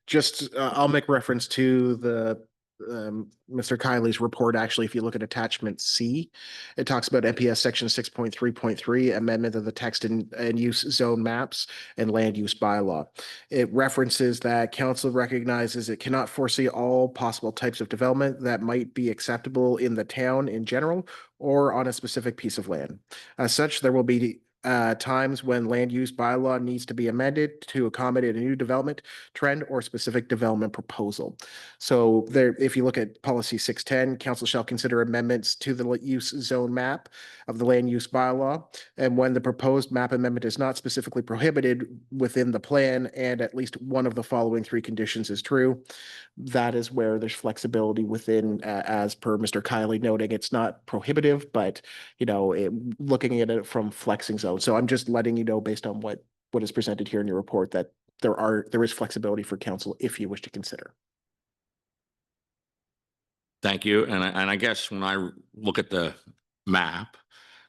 Just, I'll make reference to the Mr. Kiley's report. Actually, if you look at attachment C, it talks about MPS section 6.3.3, amendment of the text and use zone maps and land use bylaw. It references that council recognizes it cannot foresee all possible types of development that might be acceptable in the town in general or on a specific piece of land. As such, there will be times when land use bylaw needs to be amended to accommodate a new development trend or specific development proposal. So there, if you look at policy 610, council shall consider amendments to the use zone map of the land use bylaw. And when the proposed map amendment is not specifically prohibited within the plan and at least one of the following three conditions is true, that is where there's flexibility within, as per Mr. Kiley noting, it's not prohibitive, but looking at it from flexing zone. So I'm just letting you know, based on what is presented here in your report, that there is flexibility for council if you wish to consider. Thank you. And I guess when I look at the map,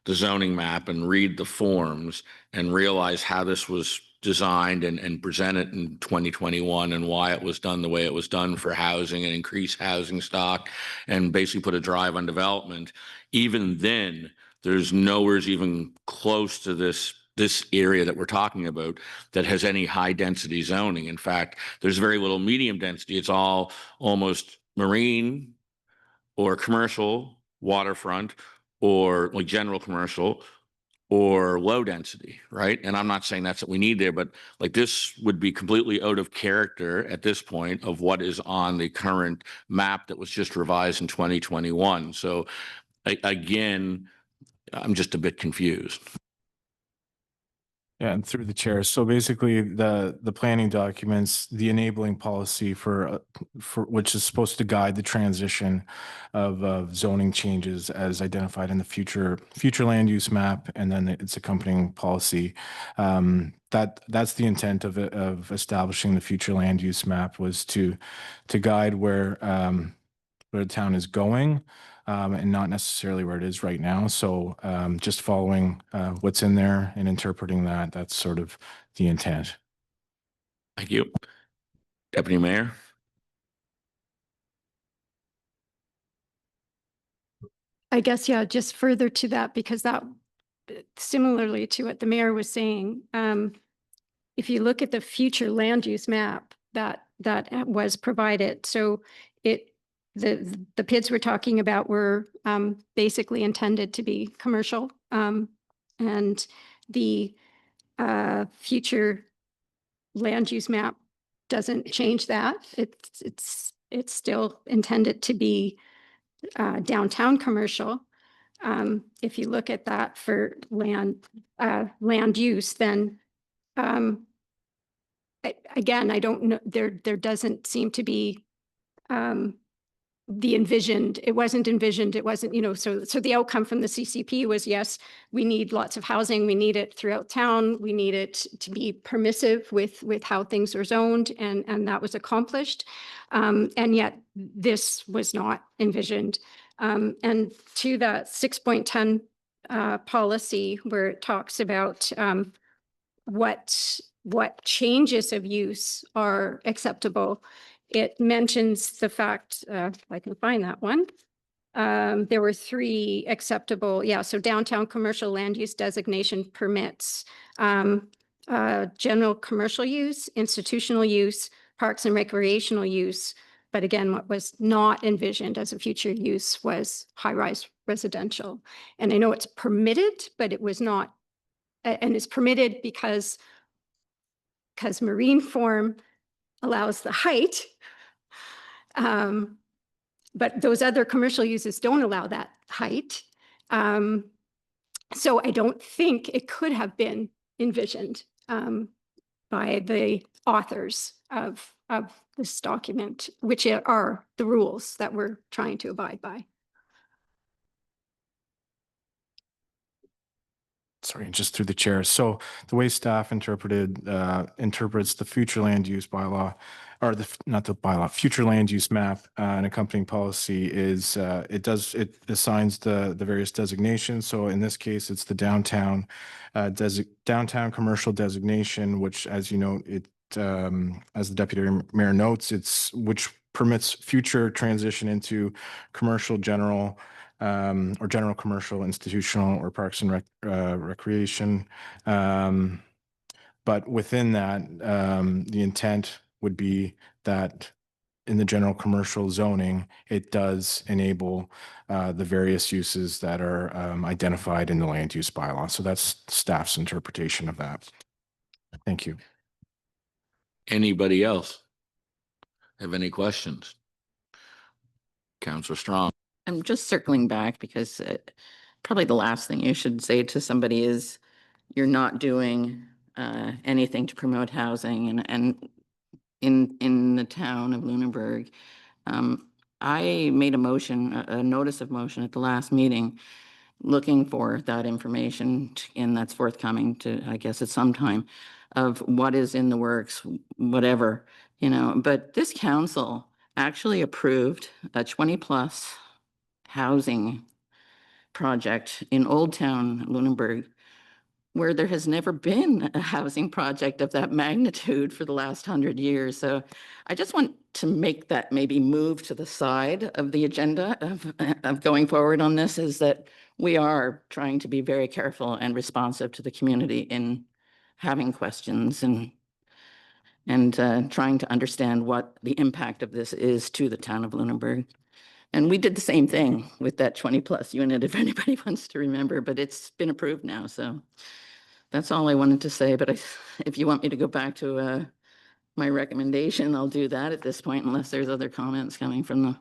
the zoning map, and read the forms and realize how this was designed and presented in 2021 and why it was done the way it was done for housing and increase housing stock and basically put a drive on development, even then, there's nowhere even close to this area that we're talking about that has any high density zoning. In fact, there's very little medium density. It's all almost marine or commercial, waterfront, or like general commercial or low density, right? And I'm not saying that's what we need there, but like this would be completely out of character at this point of what is on the current map that was just revised in 2021. So again, I'm just a bit confused. Yeah, and through the chair. So basically, the planning documents, the enabling policy for which is supposed to guide the transition of zoning changes as identified in the future land use map, and then its accompanying policy. That's the intent of establishing the future land use map, was to guide where the town is going. And not necessarily where it is right now. So just following what's in there and interpreting that, that's sort of the intent. Thank you. Deputy Mayor. I guess, yeah, just further to that, because that similarly to what the mayor was saying, if you look at the future land use map that was provided, so the PIDs we're talking about were basically intended to be commercial, and the future land use map doesn't change that. It's still intended to be downtown commercial. If you look at that for land use, then again, I don't know, there doesn't seem to be it wasn't envisioned, it wasn't, you know, so the outcome from the CCP was, yes, we need lots of housing, we need it throughout town, we need it to be permissive with how things are zoned, and that was accomplished. And yet this was not envisioned. And to the 6.10 policy, where it talks about what changes of use are acceptable, it mentions the fact, if I can find that one, there were 3 acceptable, so downtown commercial land use designation permits, general commercial use, institutional use, parks and recreational use. But again, what was not envisioned as a future use was high-rise residential. And I know it's permitted, but it was not, and it's permitted because marine form allows the height. But those other commercial uses don't allow that height. So I don't think it could have been envisioned by the authors of this document, which are the rules that we're trying to abide by. Sorry, just through the chair. So the way staff interprets the future land use bylaw, or not the bylaw, future land use map and accompanying policy is it assigns the various designations. So in this case, it's the downtown commercial designation, which, as you know, as the deputy mayor notes, which permits future transition into commercial general, or general commercial, institutional, or parks and recreation. But within that, the intent would be that in the general commercial zoning, it does enable the various uses that are identified in the land use bylaw. So that's staff's interpretation of that. Thank you. Anybody else have any questions? Councillor Strong. I'm just circling back because probably the last thing you should say to somebody is you're not doing anything to promote housing and in the town of Lunenburg. I made a notice of motion at the last meeting looking for that information, and that's forthcoming to, I guess, at some time, of what is in the works, whatever, you know. But this council actually approved a 20+ housing project in Old Town Lunenburg, where there has never been a housing project of that magnitude for the last 100 years. So I just want to make that maybe move to the side of the agenda of going forward on this, is that we are trying to be very careful and responsive to the community in having questions and trying to understand what the impact of this is to the town of Lunenburg. And we did the same thing with that 20+ unit, if anybody wants to remember, but it's been approved now. So that's all I wanted to say. But if you want me to go back to my recommendation, I'll do that at this point, unless there's other comments coming from the.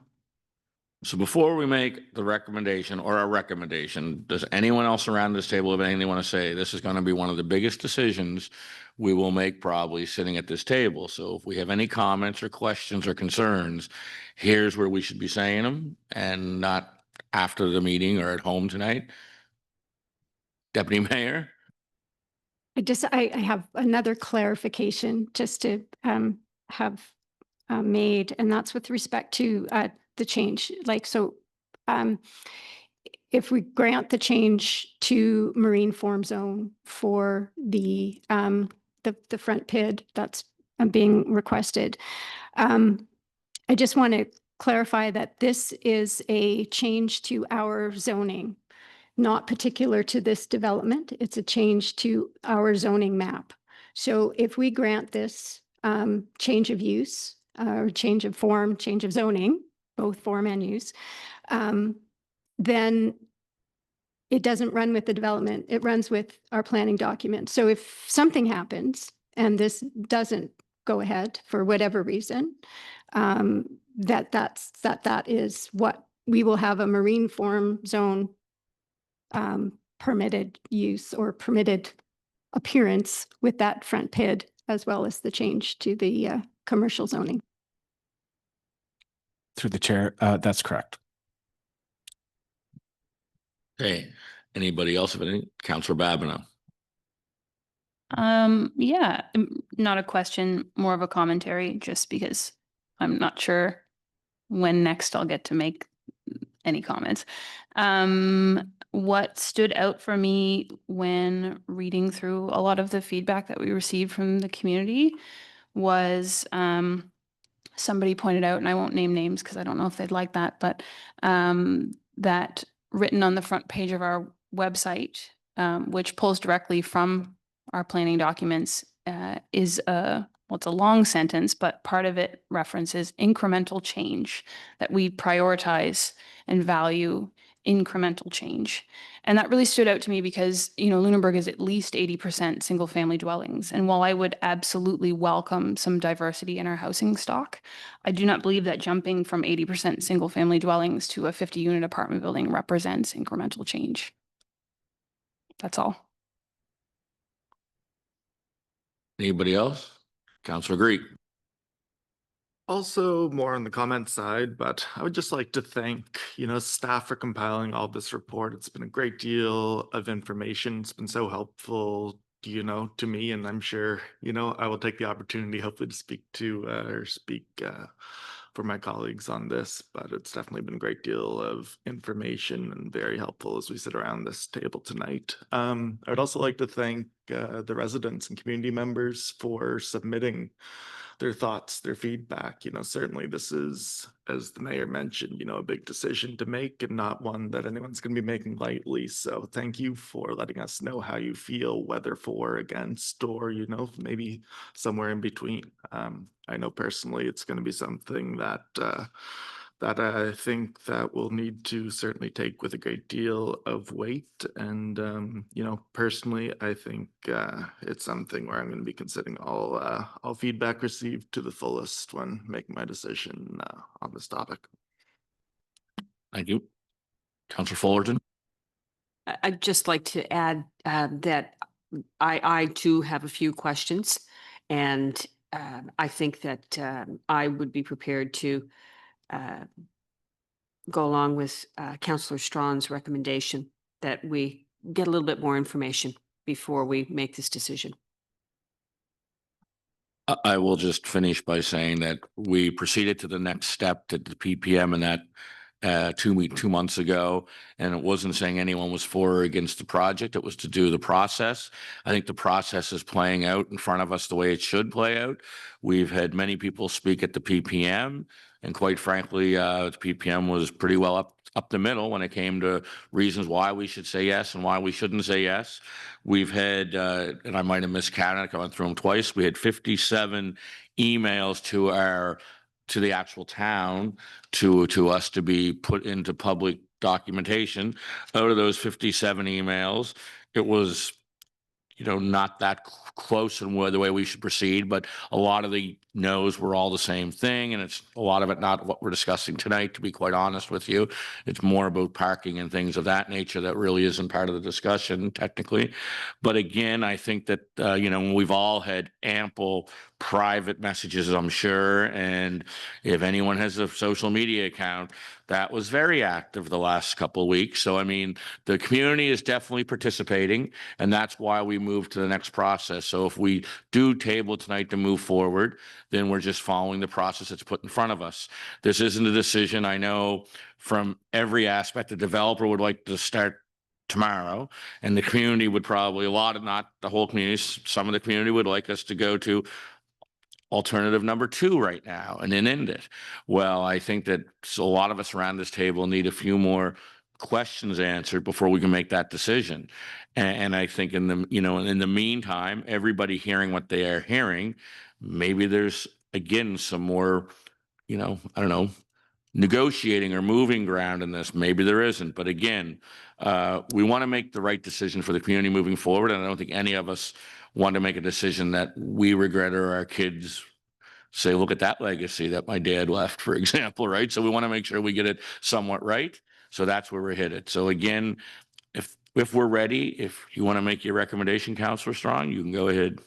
So before we make the recommendation or our recommendation, does anyone else around this table have anything they want to say? This is going to be one of the biggest decisions we will make probably sitting at this table. So if we have any comments or questions or concerns, here's where we should be saying them, and not after the meeting or at home tonight. Deputy Mayor? I have another clarification just to have made, and that's with respect to the change. Like, so if we grant the change to marine form zone for the front PID that's being requested, I just want to clarify that this is a change to our zoning, not particular to this development. It's a change to our zoning map. So if we grant this change of use, or change of form, change of zoning, both form and use, then it doesn't run with the development. It runs with our planning document. So if something happens and this doesn't go ahead for whatever reason, that is what we will have, a marine form zone permitted use or permitted appearance with that front PID, as well as the change to the commercial zoning. Through the chair, that's correct. Okay. Anybody else have any? Councillor Babineau. Yeah, not a question, more of a commentary, just because I'm not sure when next I'll get to make any comments. What stood out for me when reading through a lot of the feedback that we received from the community was somebody pointed out, and I won't name names because I don't know if they'd like that, but that written on the front page of our website, which pulls directly from our planning documents, is well, it's a long sentence, but part of it references incremental change, that we prioritize and value incremental change. And that really stood out to me because, you know, Lunenburg is at least 80% single family dwellings. And while I would absolutely welcome some diversity in our housing stock, I do not believe that jumping from 80% single family dwellings to a 50 unit apartment building represents incremental change. That's all. Anybody else? Councillor Greek. Also more on the comment side, but I would just like to thank, staff for compiling all this report. It's been a great deal of information. It's been so helpful, to me, and I'm sure, I will take the opportunity hopefully to speak for my colleagues on this, but it's definitely been a great deal of information and very helpful as we sit around this table tonight. I would also like to thank the residents and community members for submitting their thoughts, their feedback. Certainly this is, as the mayor mentioned, a big decision to make and not one that anyone's going to be making lightly. So thank you for letting us know how you feel, whether for, against, or, maybe somewhere in between. I know personally it's going to be something that I think that we'll need to certainly take with a great deal of weight. And, personally, I think it's something where I'm going to be considering all feedback received to the fullest when making my decision on this topic. Thank you. Councillor Fullerton. I'd just like to add that I too have a few questions, and I think that I would be prepared to go along with Councillor Strawn's recommendation that we get a little bit more information before we make this decision. I will just finish by saying that we proceeded to the next step to the PPM, and that 2 months ago, and it wasn't saying anyone was for or against the project. It was to do the process. I think the process is playing out in front of us the way it should play out. We've had many people speak at the PPM, and quite frankly, the PPM was pretty well up the middle when it came to reasons why we should say yes and why we shouldn't say yes. We've had, and I might have miscounted, I went through them twice. We had 57 emails to the actual town to us to be put into public documentation. Out of those 57 emails, it was, not that close in the way we should proceed, but a lot of the no's were all the same thing. And it's a lot of it, not what we're discussing tonight, to be quite honest with you. It's more about parking and things of that nature that really isn't part of the discussion technically. But again, I think that, we've all had ample private messages, I'm sure. And if anyone has a social media account, that was very active the last couple of weeks. So, I mean, the community is definitely participating, and that's why we moved to the next process. So if we do table tonight to move forward, then we're just following the process that's put in front of us. This isn't a decision, I know, from every aspect. The developer would like to start tomorrow, and the community would probably, not the whole community, some of the community would like us to go to alternative number 2 right now and then end it. Well, I think that a lot of us around this table need a few more questions answered before we can make that decision. And I think in the meantime, everybody hearing what they are hearing, maybe there's again some more, I don't know, negotiating or moving ground in this. Maybe there isn't, but again, we want to make the right decision for the community moving forward. And I don't think any of us want to make a decision that we regret or our kids say, look at that legacy that my dad left, for example, right? So we want to make sure we get it somewhat right. So that's where we're headed. So again, if we're ready, if you want to make your recommendation, Councillor Strong, you can go ahead.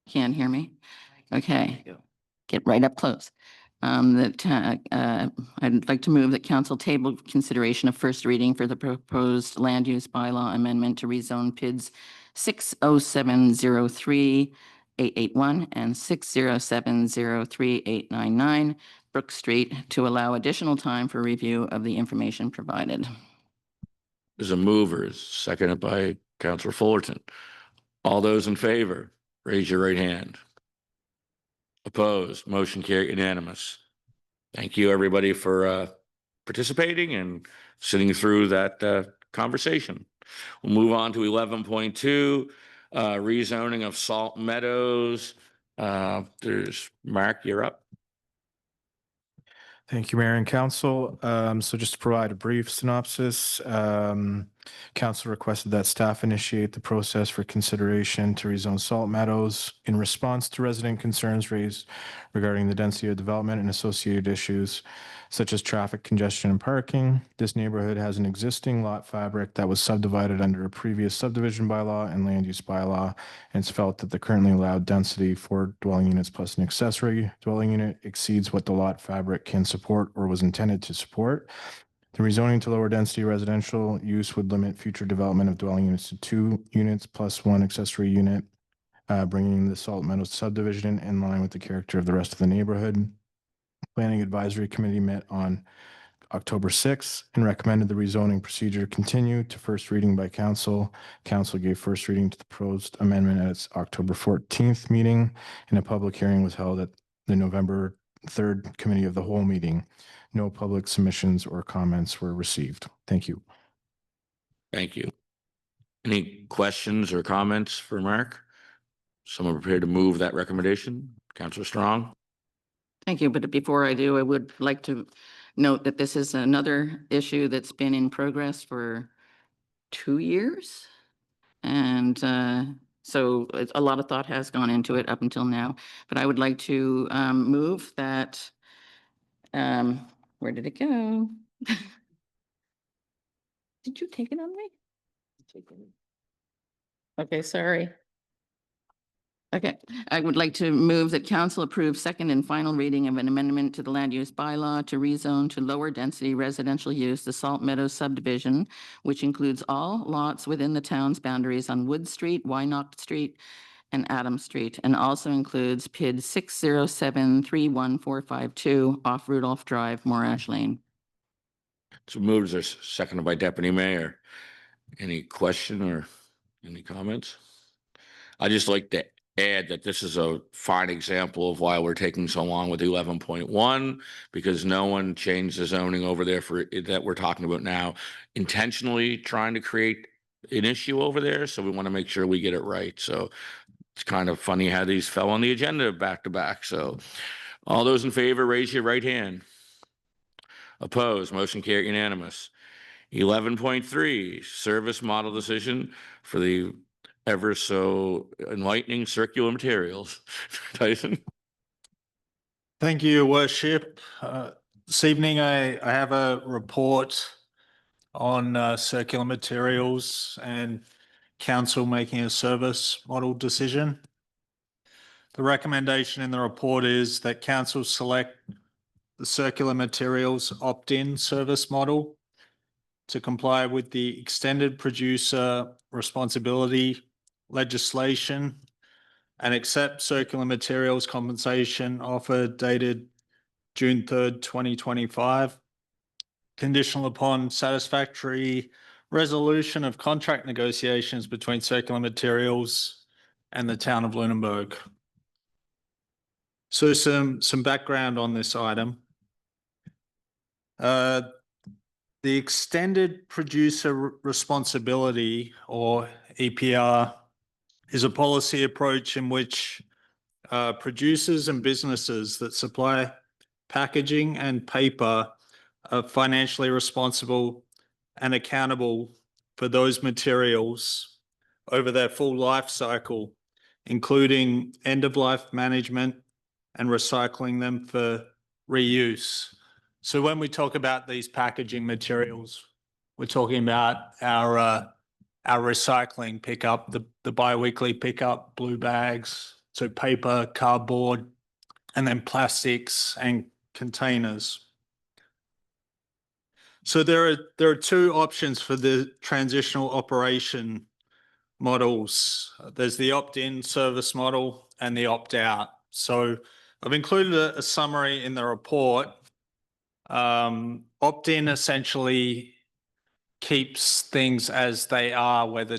Can't hear me. Okay, get right up close. I'd like to move that council table consideration of first reading for the proposed land use bylaw amendment to rezone PIDs 60703-881 and 60703-899 Brook Street to allow additional time for review of the information provided. There's a mover, seconded by Councillor Fullerton. All those in favor, raise your right hand. Opposed, motion carried unanimous. Thank you, everybody, for participating and sitting through that conversation. We'll move on to 11.2, rezoning of Salt Meadows. There's Mark, you're up. Thank you, Mayor and Council. So just to provide a brief synopsis, Council requested that staff initiate the process for consideration to rezone Salt Meadows in response to resident concerns raised regarding the density of development and associated issues such as traffic congestion and parking. This neighborhood has an existing lot fabric that was subdivided under a previous subdivision bylaw and land use bylaw, and it's felt that the currently allowed density for dwelling units plus an accessory dwelling unit exceeds what the lot fabric can support or was intended to support. The rezoning to lower density residential use would limit future development of dwelling units to 2 units plus 1 accessory unit, bringing the Salt Meadows subdivision in line with the character of the rest of the neighborhood. Planning Advisory Committee met on October 6th and recommended the rezoning procedure continue to first reading by council. Council gave first reading to the proposed amendment at its October 14th meeting, and a public hearing was held at the November 3rd Committee of the Whole meeting. No public submissions or comments were received. Thank you. Thank you. Any questions or comments for Mark? Someone prepared to move that recommendation? Councillor Strong? Thank you. But before I do, I would like to note that this is another issue that's been in progress for 2 years. And so a lot of thought has gone into it up until now. But I would like to move that, where did it go? Did you take it on me? Okay, sorry. Okay, I would like to move that council approve second and final reading of an amendment to the land use bylaw to rezone to lower density residential use the Salt Meadows subdivision, which includes all lots within the town's boundaries on Wood Street, Wynock Street, and Adams Street, and also includes PID 607-31452 off Rudolph Drive, Morash Lane. So moved, is seconded by Deputy Mayor. Any question or any comments? I just like to add that this is a fine example of why we're taking so long with 11.1, because no one changed the zoning over there for that we're talking about now, intentionally trying to create an issue over there. So we want to make sure we get it right. So it's kind of funny how these fell on the agenda back to back. So all those in favor, raise your right hand. Opposed, motion carried unanimous. 11.3, service model decision for the ever so enlightening circular materials. Tyson? Thank you, Your Worship. This evening, I have a report on circular materials and council making a service model decision. The recommendation in the report is that council select the circular materials opt-in service model to comply with the extended producer responsibility legislation and accept circular materials compensation offer dated June 3rd, 2025, conditional upon satisfactory resolution of contract negotiations between circular materials and the town of Lunenburg. So some background on this item. The extended producer responsibility, or EPR, is a policy approach in which producers and businesses that supply packaging and paper are financially responsible and accountable for those materials over their full life cycle, including end-of-life management and recycling them for reuse. So when we talk about these packaging materials, we're talking about our recycling pickup, the bi-weekly pickup, blue bags, So paper, cardboard, and then plastics and containers. So there are two options for the transitional operation models. There's the opt-in service model and the opt-out. So I've included a summary in the report. Opt-in essentially keeps things as they are, whether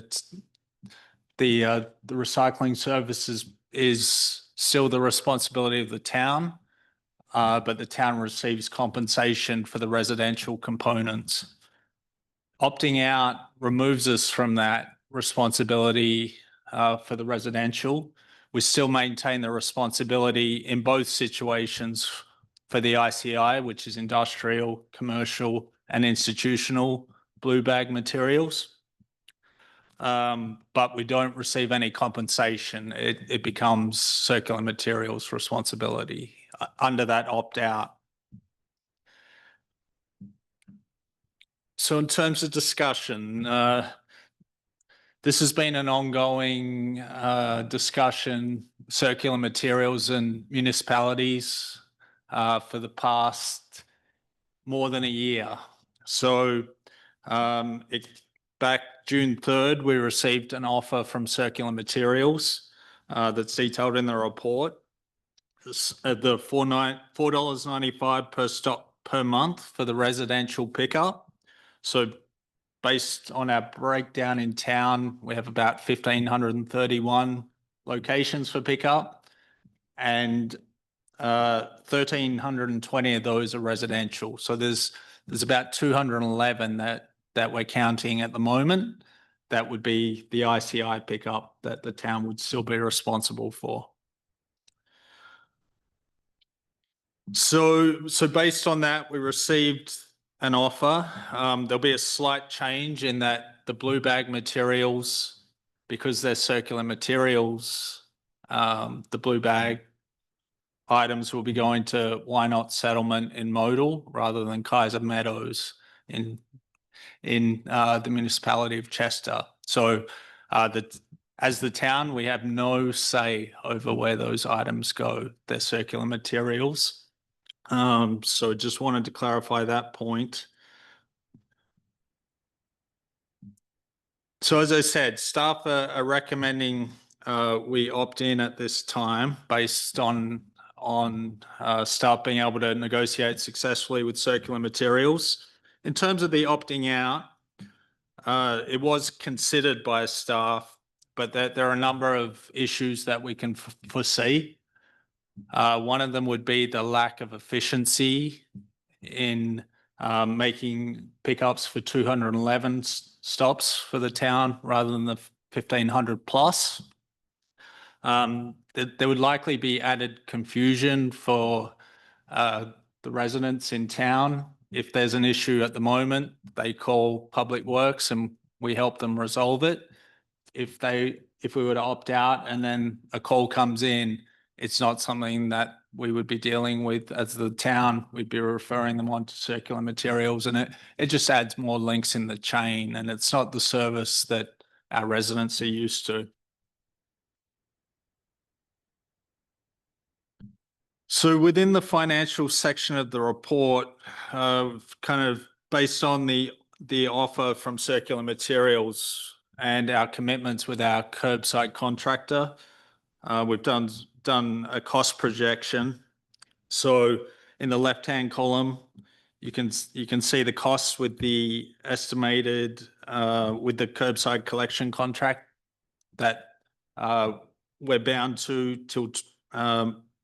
the recycling services is still the responsibility of the town, but the town receives compensation for the residential components. Opting out removes us from that responsibility for the residential. We still maintain the responsibility in both situations for the ICI, which is industrial, commercial, and institutional blue bag materials. But we don't receive any compensation. It becomes circular materials responsibility under that opt-out. So in terms of discussion, this has been an ongoing discussion, circular materials and municipalities for the past more than a year. So back June 3rd, we received an offer from Circular Materials that's detailed in the report. At the $4.95 per stop per month for the residential pickup. So based on our breakdown in town, we have about 1,531 locations for pickup, and 1,320 of those are residential. So there's about 211 that we're counting at the moment. That would be the ICI pickup that the town would still be responsible for. So based on that, we received an offer. There'll be a slight change in that the blue bag materials, because they're circular materials, the blue bag items will be going to Why Not Settlement in Modal rather than Kaiser Meadows in the municipality of Chester. So as the town, we have no say over where those items go. They're circular materials. So just wanted to clarify that point. So as I said, staff are recommending we opt in at this time based on staff being able to negotiate successfully with circular materials. In terms of the opting out, it was considered by staff, but there are a number of issues that we can foresee. One of them would be the lack of efficiency in making pickups for 211 stops for the town rather than the 1,500 plus. There would likely be added confusion for the residents in town. If there's an issue at the moment, they call Public Works and we help them resolve it. If we were to opt out and then a call comes in, it's not something that we would be dealing with as the town. We'd be referring them on to circular materials, and it just adds more links in the chain, and it's not the service that our residents are used to. So within the financial section of the report, kind of based on the offer from Circular Materials and our commitments with our curbside contractor, we've done a cost projection. So in the left-hand column, you can see the costs with the estimated with the curbside collection contract that we're bound to till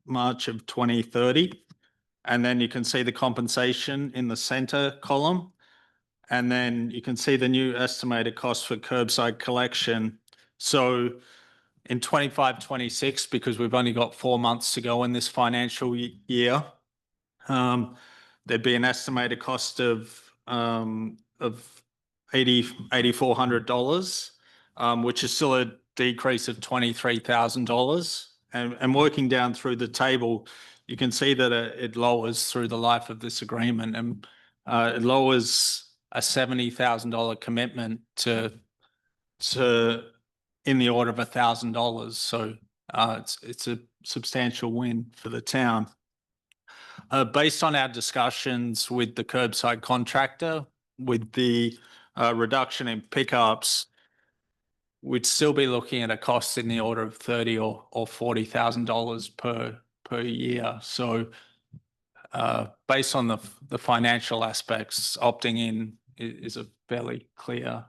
March of 2030. And then you can see the compensation in the center column. And then you can see the new estimated cost for curbside collection. So in 25-26, because we've only got 4 months to go in this financial year, there'd be an estimated cost of $8,400, which is still a decrease of $23,000. And working down through the table, you can see that it lowers through the life of this agreement, and it lowers a $70,000 commitment to in the order of $1,000. So It's a substantial win for the town. Based on our discussions with the curbside contractor, with the reduction in pickups, we'd still be looking at a cost in the order of $30,000 or $40,000 per year. So based on the financial aspects, opting in is a fairly clear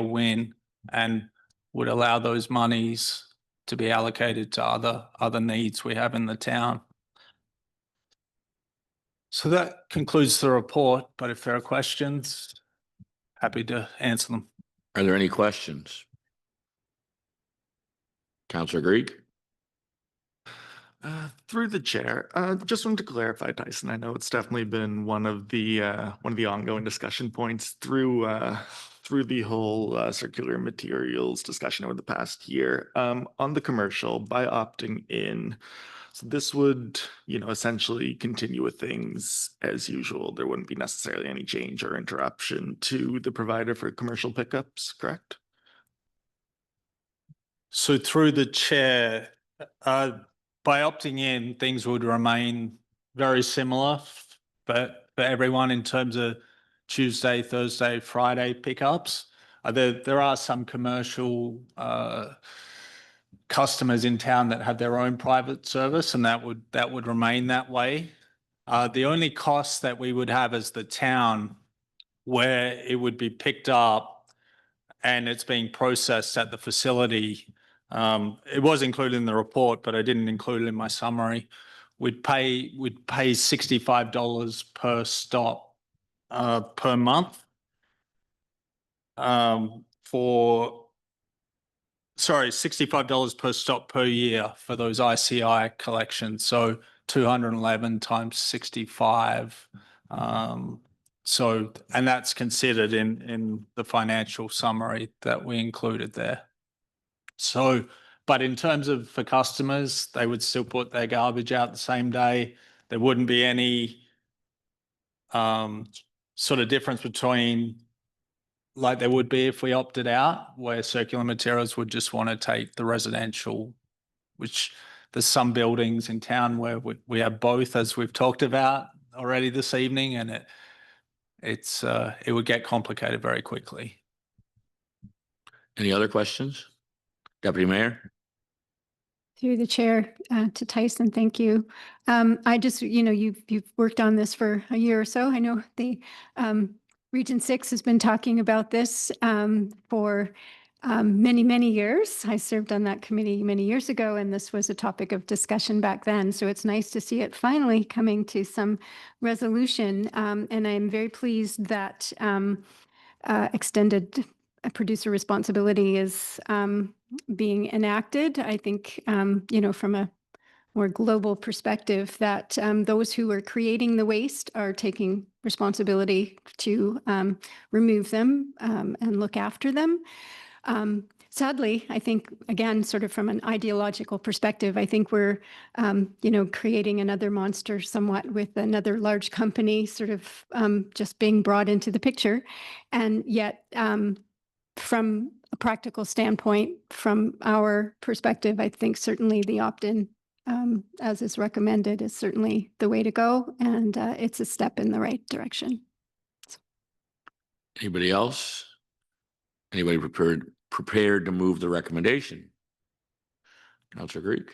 win, and would allow those monies to be allocated to other needs we have in the town. So that concludes the report, but if there are questions, happy to answer them. Are there any questions? Councillor Greek? Through the chair, just wanted to clarify, Tyson. I know it's definitely been one of the ongoing discussion points through the whole circular materials discussion over the past year. On the commercial, by opting in, so this would, essentially continue with things as usual. There wouldn't be necessarily any change or interruption to the provider for commercial pickups, correct? So through the chair, by opting in, things would remain very similar for everyone in terms of Tuesday, Thursday, Friday pickups. There are some commercial customers in town that have their own private service, and that would remain that way. The only cost that we would have as the town, where it would be picked up and it's being processed at the facility, it was included in the report, but I didn't include it in my summary. We'd pay $65 per stop per month $65 per stop per year for those ICI collections. So 211 times 65. And that's considered in the financial summary that we included there. So, but in terms of for customers, they would still put their garbage out the same day. There wouldn't be any sort of difference between, like there would be if we opted out, where circular materials would just want to take the residential, which there's some buildings in town where we have both, as we've talked about already this evening, and it would get complicated very quickly. Any other questions? Deputy Mayor? Through the chair to Tyson, thank you. I just, you've worked on this for a year or so. I know the Region 6 has been talking about this for many, many years. I served on that committee many years ago, and this was a topic of discussion back then. So it's nice to see it finally coming to some resolution. And I'm very pleased that extended producer responsibility is being enacted. I think, from a more global perspective, that those who are creating the waste are taking responsibility to remove them and look after them. Sadly, I think, again, sort of from an ideological perspective, I think we're, creating another monster somewhat with another large company sort of just being brought into the picture. And yet, from a practical standpoint, from our perspective, I think certainly the opt-in, as is recommended, is certainly the way to go, and it's a step in the right direction. Anybody else? Anybody prepared to move the recommendation? Councillor Greek?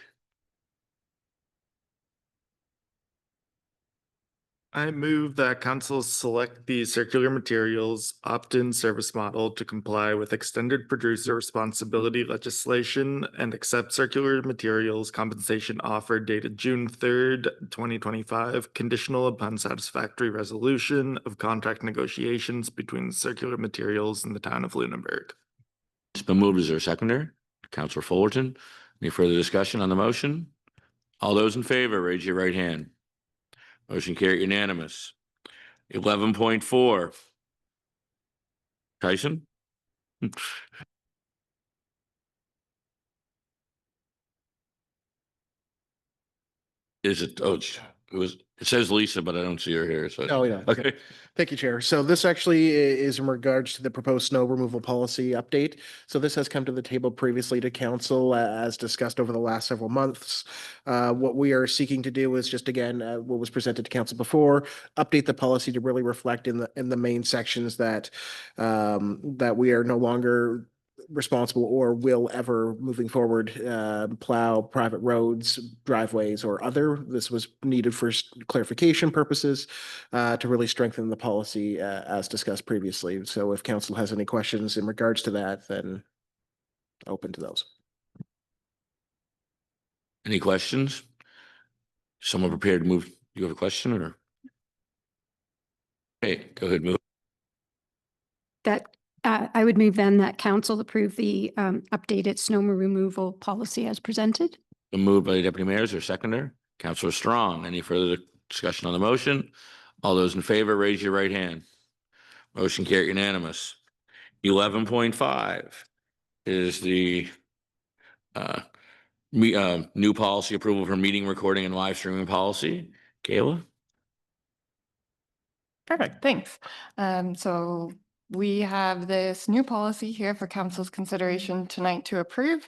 I move that council select the circular materials opt-in service model to comply with extended producer responsibility legislation and accept circular materials compensation offer dated June 3rd, 2025, conditional upon satisfactory resolution of contract negotiations between circular materials and the town of Lunenburg. It's been moved. Is there a seconder? Councillor Fullerton. Any further discussion on the motion? All those in favor, raise your right hand. Motion carried unanimous. 11.4. Tyson? Is it? Oh, It says Lisa, but I don't see her here, so. Oh, yeah. Okay. Thank you, Chair. So this actually is in regards to the proposed snow removal policy update. So this has come to the table previously to council as discussed over the last several months. What we are seeking to do is just again, what was presented to council before, update the policy to really reflect in the main sections that that we are no longer responsible or will ever moving forward plow private roads, driveways, or other. This was needed for clarification purposes to really strengthen the policy as discussed previously. So if council has any questions in regards to that, then open to those. Any questions? Someone prepared to move? You have a question or? Okay, go ahead, move. That I would move then that council approve the updated snow removal policy as presented. Moved by Deputy Mayor, is there a seconder? Councillor Strong, any further discussion on the motion? All those in favor, raise your right hand. Motion carried unanimous. 11.5 is the new policy approval for meeting recording and live streaming policy. Kayla? Perfect, thanks. So we have this new policy here for council's consideration tonight to approve.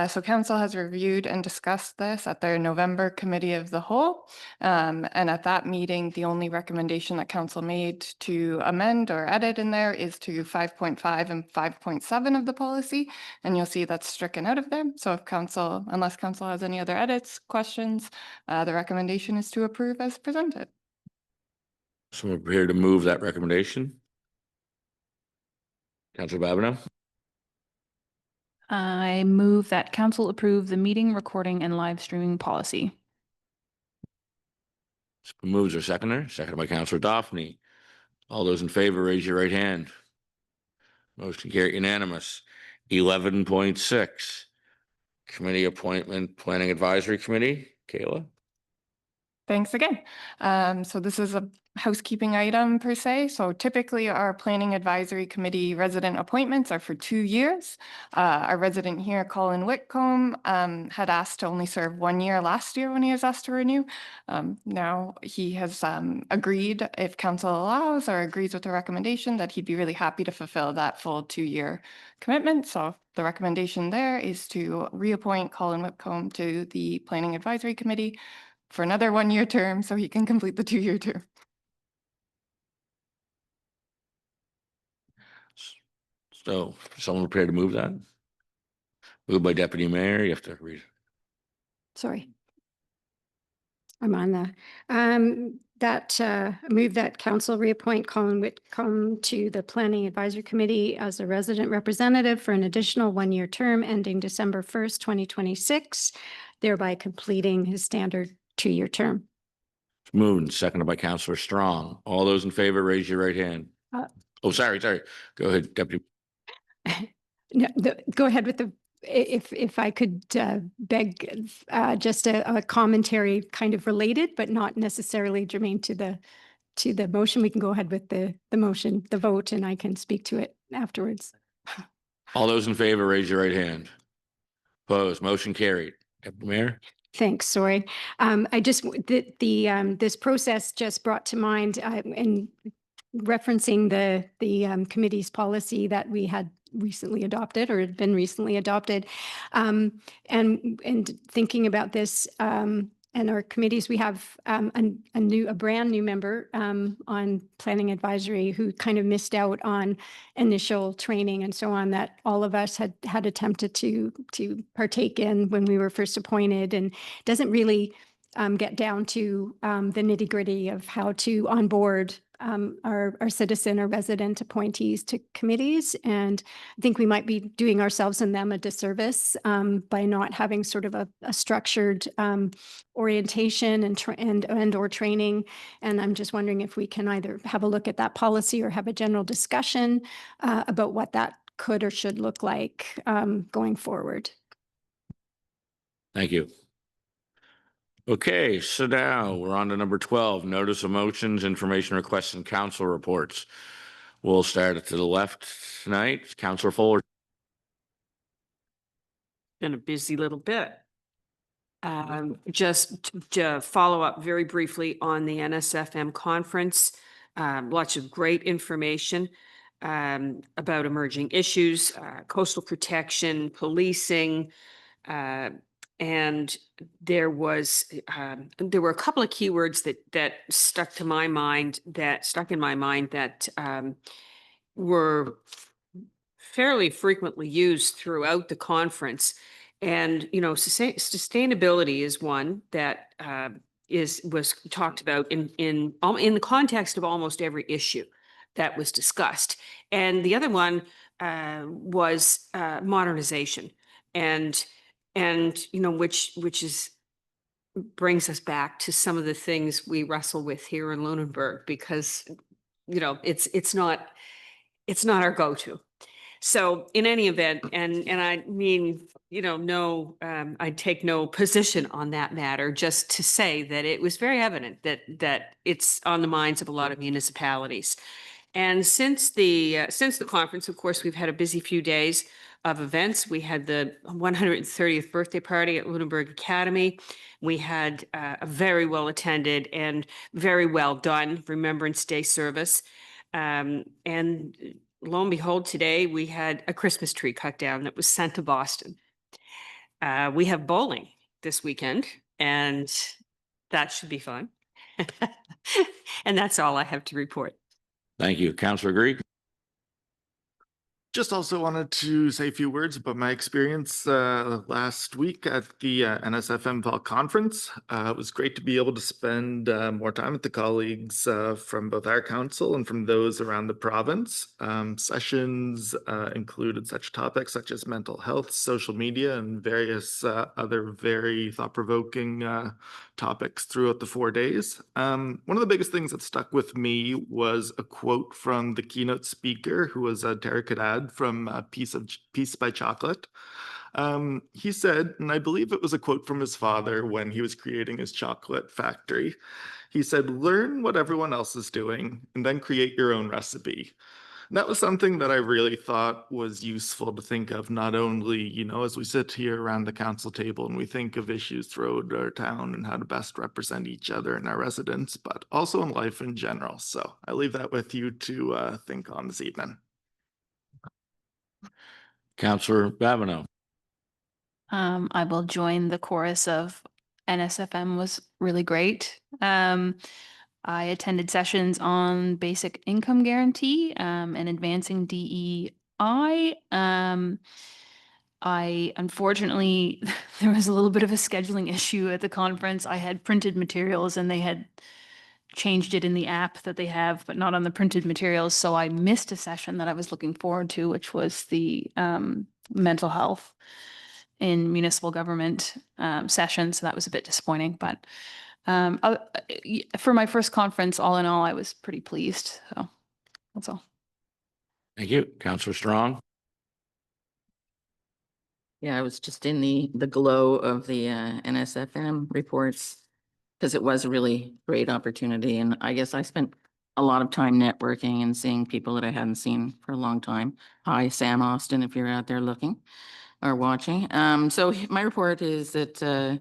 So council has reviewed and discussed this at their November committee of the whole. And at that meeting, the only recommendation that council made to amend or edit in there is to 5.5 and 5.7 of the policy. And you'll see that's stricken out of there. So if council, unless council has any other edits, questions, the recommendation is to approve as presented. Someone prepared to move that recommendation? Councillor Babineau? I move that council approve the meeting recording and live streaming policy. Moves or seconder? Seconded by Councillor Daphne. All those in favor, raise your right hand. Motion carried unanimous. 11.6, committee appointment, planning advisory committee. Kayla? Thanks again. So this is a housekeeping item per se. So typically our planning advisory committee resident appointments are for 2 years. Our resident here, Colin Whitcomb, had asked to only serve 1 year last year when he was asked to renew. Now he has agreed, if council allows or agrees with the recommendation, that he'd be really happy to fulfill that full 2-year commitment. So the recommendation there is to reappoint Colin Whitcomb to the planning advisory committee for another 1-year term so he can complete the 2-year term. So someone prepared to move that? Moved by Deputy Mayor, you have to read. Sorry. I'm on the, move that council reappoint Colin Whitcomb to the Planning Advisory Committee as a resident representative for an additional 1-year term ending December 1st, 2026, thereby completing his standard 2-year term. Moved and seconded by Councillor Strong. All those in favor, raise your right hand. Oh, sorry. Go ahead, Deputy. No, go ahead with the, if I could beg just a commentary kind of related, but not necessarily germane to the motion. We can go ahead with the motion, the vote, and I can speak to it afterwards. All those in favor, raise your right hand. Opposed, motion carried. Deputy Mayor? Thanks, sorry. I just, this process just brought to mind in referencing the committee's policy that we had recently adopted or had been recently adopted. And thinking about this and our committees, we have a brand new member on planning advisory who kind of missed out on initial training and so on that all of us had attempted to partake in when we were first appointed, and doesn't really get down to the nitty gritty of how to onboard our citizen or resident appointees to committees. And I think we might be doing ourselves and them a disservice by not having sort of a structured orientation and or training. And I'm just wondering if we can either have a look at that policy or have a general discussion about what that could or should look like going forward. Thank you. Okay, so now we're on to number 12, notice of motions, information requests, and council reports. We'll start to the left tonight. Councillor Fuller. Been a busy little bit. Just to follow up very briefly on the NSFM conference, lots of great information about emerging issues, coastal protection, policing, and there were a couple of keywords that stuck in my mind that were fairly frequently used throughout the conference. And, sustainability is one that was talked about in the context of almost every issue that was discussed. And the other one was modernization, and which is brings us back to some of the things we wrestle with here in Lunenburg, because it's not our go-to. So in any event, and I mean, I take no position on that matter, just to say that it was very evident that it's on the minds of a lot of municipalities. And since the conference, of course, we've had a busy few days of events. We had the 130th birthday party at Lunenburg Academy. We had a very well attended and very well done Remembrance Day service. And lo and behold, today we had a Christmas tree cut down that was sent to Boston. We have bowling this weekend, and that should be fun. And that's all I have to report. Thank you. Councillor Greek. Just also wanted to say a few words about my experience last week at the NSFM Fall Conference. It was great to be able to spend more time with the colleagues from both our council and from those around the province. Sessions included such topics such as mental health, social media, and various other very thought-provoking topics throughout the 4 days. One of the biggest things that stuck with me was a quote from the keynote speaker, who was Tara Kadad from Piece by Chocolate. He said, and I believe it was a quote from his father when he was creating his chocolate factory. He said, "Learn what everyone else is doing and then create your own recipe." And that was something that I really thought was useful to think of, not only, as we sit here around the council table and we think of issues throughout our town and how to best represent each other and our residents, but also in life in general. So I leave that with you to think on this evening. Councillor Babineau. I will join the chorus of NSFM was really great. I attended sessions on basic income guarantee and advancing DEI. I unfortunately, there was a little bit of a scheduling issue at the conference. I had printed materials and they had changed it in the app that they have, but not on the printed materials. So I missed a session that I was looking forward to, which was the mental health in municipal government session. So that was a bit disappointing, but for my first conference, all in all, I was pretty pleased. So that's all. Thank you. Councillor Strong. Yeah, I was just in the glow of the NSFM reports, because it was a really great opportunity. And I guess I spent a lot of time networking and seeing people that I hadn't seen for a long time. Hi, Sam Austin, if you're out there looking or watching. So my report is that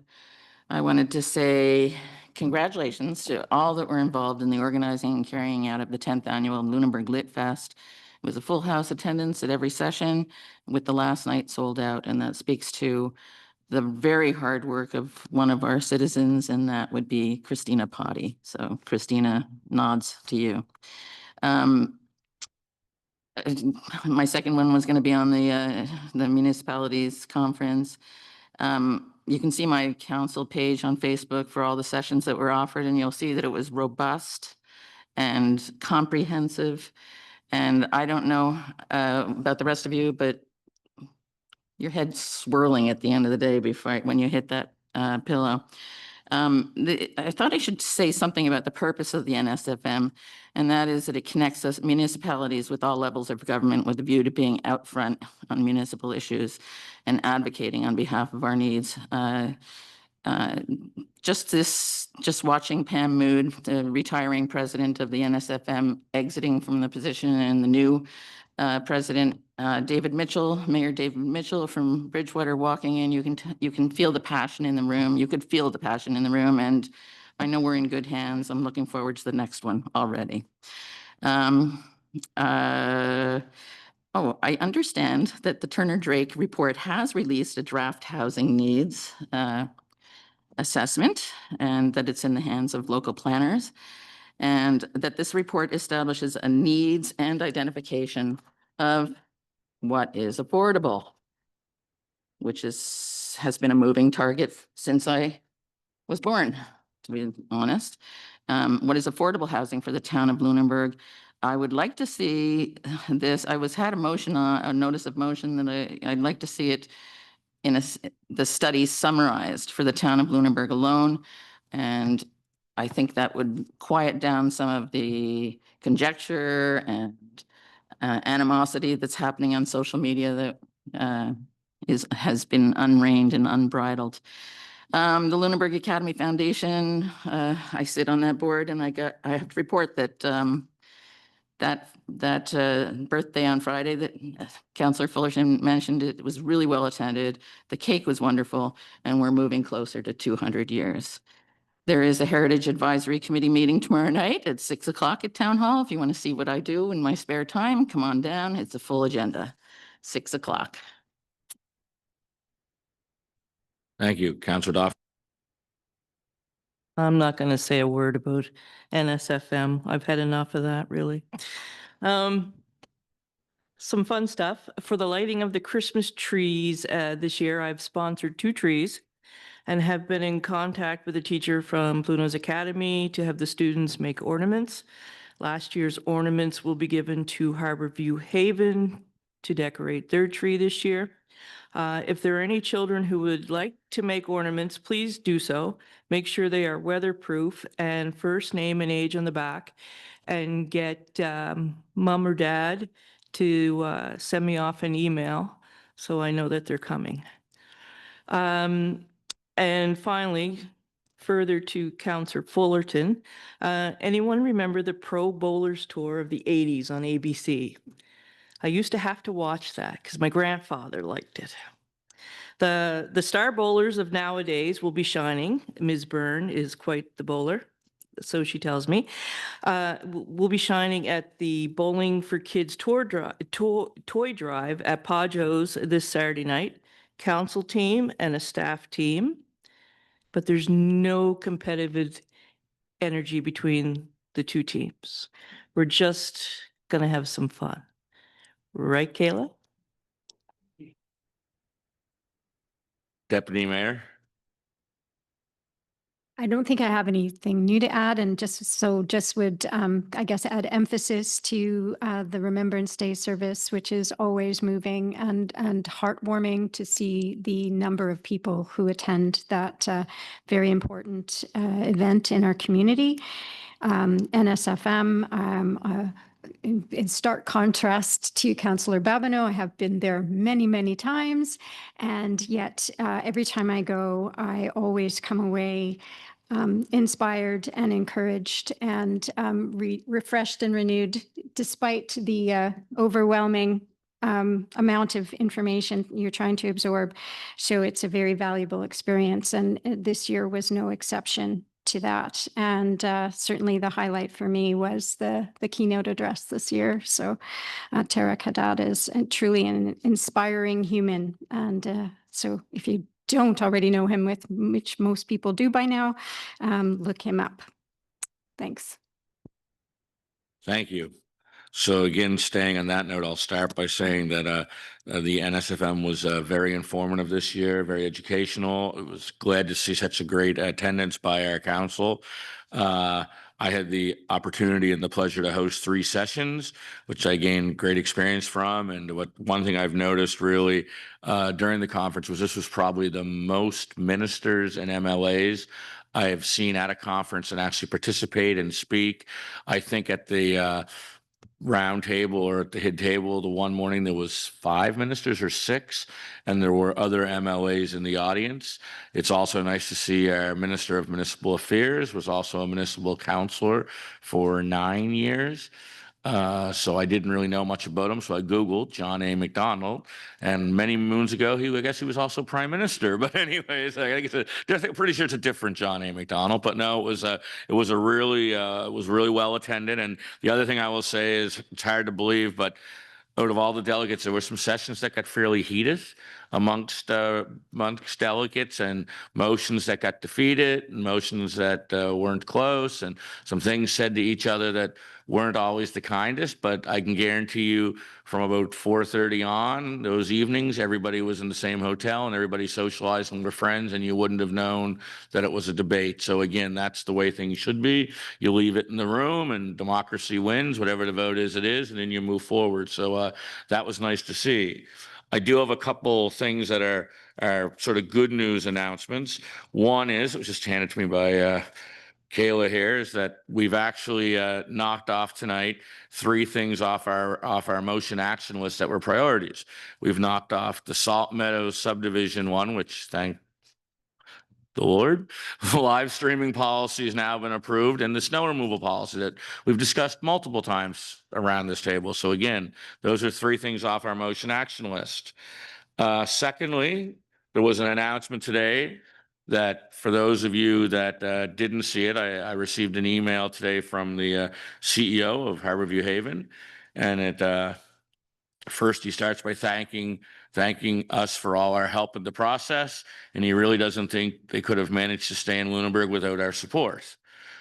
I wanted to say congratulations to all that were involved in the organizing and carrying out of the 10th annual Lunenburg Lit Fest. It was a full house attendance at every session, with the last night sold out, and that speaks to the very hard work of one of our citizens, and that would be Christina Potty. So Christina, nods to you. My second one was going to be on the municipalities conference. You can see my council page on Facebook for all the sessions that were offered, and you'll see that it was robust and comprehensive. And I don't know about the rest of you, but your head's swirling at the end of the day when you hit that pillow. I thought I should say something about the purpose of the NSFM, and that is that it connects us municipalities with all levels of government with a view to being out front on municipal issues and advocating on behalf of our needs. Just watching Pam Mood, the retiring president of the NSFM, exiting from the position, and the new President David Mitchell, Mayor David Mitchell from Bridgewater walking in. You can feel the passion in the room. You could feel the passion in the room, and I know we're in good hands. I'm looking forward to the next one already. I understand that the Turner Drake report has released a draft housing needs assessment, and that it's in the hands of local planners, and that this report establishes a needs and identification of what is affordable, which has been a moving target since I was born, to be honest. What is affordable housing for the town of Lunenburg? I would like to see this. Had a notice of motion that I'd like to see it in the study summarized for the town of Lunenburg alone. And I think that would quiet down some of the conjecture and animosity that's happening on social media that has been unreined and unbridled. The Lunenburg Academy Foundation, I sit on that board, and I have to report that that birthday on Friday that Councillor Fullerton mentioned, it was really well attended. The cake was wonderful, and we're moving closer to 200 years. There is a Heritage Advisory Committee meeting tomorrow night at 6 o'clock at Town Hall. If you want to see what I do in my spare time, come on down. It's a full agenda, 6 o'clock. Thank you. Councillor Doff. I'm not going to say a word about NSFM. I've had enough of that, really. Some fun stuff. For the lighting of the Christmas trees this year, I've sponsored 2 trees and have been in contact with a teacher from Meadows Academy to have the students make ornaments. Last year's ornaments will be given to Harborview Haven to decorate their tree this year. If there are any children who would like to make ornaments, please do so. Make sure they are weatherproof and first name and age on the back, and get mom or dad to send me off an email so I know that they're coming. And finally, further to Councillor Fullerton, anyone remember the Pro Bowlers Tour of the 80s on ABC? I used to have to watch that because my grandfather liked it. The star bowlers of nowadays will be shining. Ms. Byrne is quite the bowler, so she tells me. Will be shining at the Bowling for Kids toy drive at Pajo's this Saturday night. Council team and a staff team, but there's no competitive energy between the 2 teams. We're just going to have some fun. Right, Kayla? Deputy Mayor. I don't think I have anything new to add, and just would, I guess, add emphasis to the Remembrance Day service, which is always moving and heartwarming to see the number of people who attend that very important event in our community. NSFM, in stark contrast to Councillor Babineau, I have been there many, many times, and yet every time I go, I always come away inspired and encouraged and refreshed and renewed, despite the overwhelming amount of information you're trying to absorb. So it's a very valuable experience, and this year was no exception to that. And certainly the highlight for me was the keynote address this year. So Tarek Haddad is truly an inspiring human. And so if you don't already know him, which most people do by now, look him up. Thanks. Thank you. So again, staying on that note, I'll start by saying that the NSFM was very informative this year, very educational. It was glad to see such a great attendance by our council. I had the opportunity and the pleasure to host 3 sessions, which I gained great experience from. And one thing I've noticed really during the conference was this was probably the most ministers and MLAs I have seen at a conference and actually participate and speak. I think at the round table or at the head table, the one morning there was 5 ministers or 6, and there were other MLAs in the audience. It's also nice to see our Minister of Municipal Affairs was also a municipal councillor for 9 years. So I didn't really know much about him. So I Googled John A. McDonald, and many moons ago, I guess he was also prime minister. But anyways, I guess I'm pretty sure it's a different John A. McDonald. But no, it was a really well attended. And the other thing I will say is it's hard to believe, but out of all the delegates, there were some sessions that got fairly heated amongst delegates, and motions that got defeated, and motions that weren't close, and some things said to each other that weren't always the kindest. But I can guarantee you, from about 4:30 on those evenings, everybody was in the same hotel and everybody socializing with friends, and you wouldn't have known that it was a debate. So again, that's the way things should be. You leave it in the room and democracy wins. Whatever the vote is, it is, and then you move forward. So that was nice to see. I do have a couple things that are sort of good news announcements. One is, it was just handed to me by Kayla here, is that we've actually knocked off tonight 3 things off our motion action list that were priorities. We've knocked off the Salt Meadows subdivision one, which thank the Lord. The live streaming policy has now been approved, and the snow removal policy that we've discussed multiple times around this table. So again, those are 3 things off our motion action list. Secondly, there was an announcement today that, for those of you that didn't see it, I received an email today from the CEO of Harborview Haven, and first he starts by thanking us for all our help in the process, and he really doesn't think they could have managed to stay in Lunenburg without our support.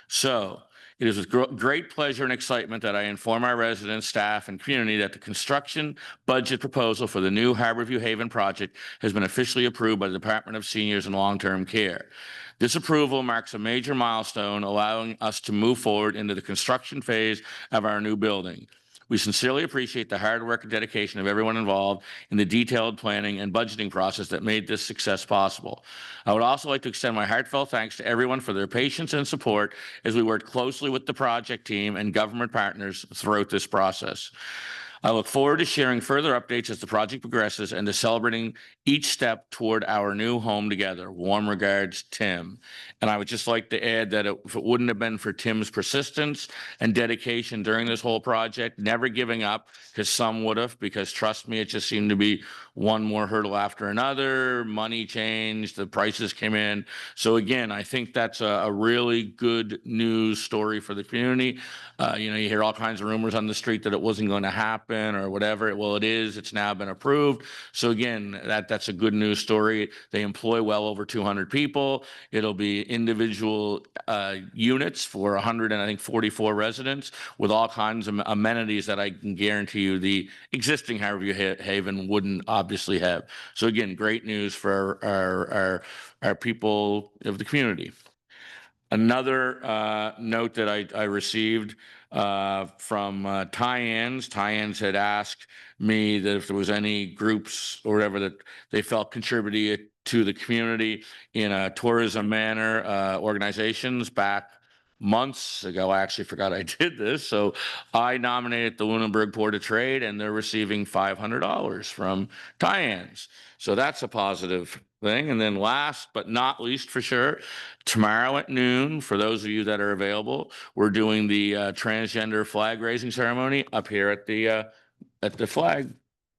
So it is with great pleasure and excitement that I inform our residents, staff, and community that the construction budget proposal for the new Harborview Haven project has been officially approved by the Department of Seniors and Long-Term Care. This approval marks a major milestone, allowing us to move forward into the construction phase of our new building. We sincerely appreciate the hard work and dedication of everyone involved in the detailed planning and budgeting process that made this success possible. I would also like to extend my heartfelt thanks to everyone for their patience and support as we worked closely with the project team and government partners throughout this process. I look forward to sharing further updates as the project progresses and to celebrating each step toward our new home together. Warm regards, Tim. And I would just like to add that if it wouldn't have been for Tim's persistence and dedication during this whole project, never giving up, because some would have, because trust me, it just seemed to be one more hurdle after another. Money changed, the prices came in. So again, I think that's a really good news story for the community. You hear all kinds of rumors on the street that it wasn't going to happen or whatever. Well, it is. It's now been approved. So again, that's a good news story. They employ well over 200 people. It'll be individual units for 144 residents with all kinds of amenities that I can guarantee you the existing Harborview Haven wouldn't obviously have. So again, great news for our people of the community. Another note that I received from Tyans. Tyans had asked me that if there was any groups or whatever that they felt contributed to the community in a tourism manner, organizations back months ago. I actually forgot I did this. So I nominated the Lunenburg Board of Trade, and they're receiving $500 from Tyans. So that's a positive thing. And then last but not least, for sure, tomorrow at noon, for those of you that are available, we're doing the transgender flag raising ceremony up here at the flag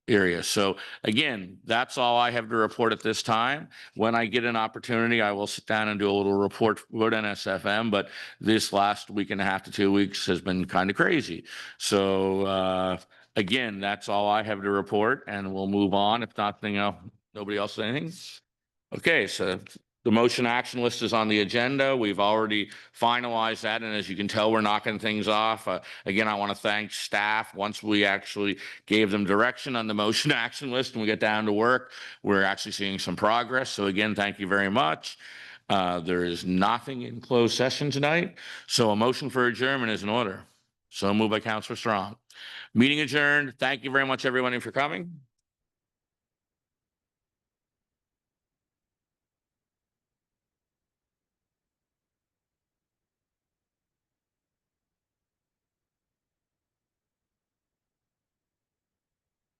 area. So again, that's all I have to report at this time. When I get an opportunity, I will sit down and do a little report about NSFM, but this last week and a half to 2 weeks has been kind of crazy. So again, that's all I have to report, and we'll move on. If nothing else, nobody else anything? Okay, so the motion action list is on the agenda. We've already finalized that, and as you can tell, we're knocking things off. Again, I want to thank staff. Once we actually gave them direction on the motion action list and we get down to work, we're actually seeing some progress. So again, thank you very much. There is nothing in closed session tonight, so a motion for adjournment is in order. So moved by Councillor Strong. Meeting adjourned. Thank you very much, everybody, for coming.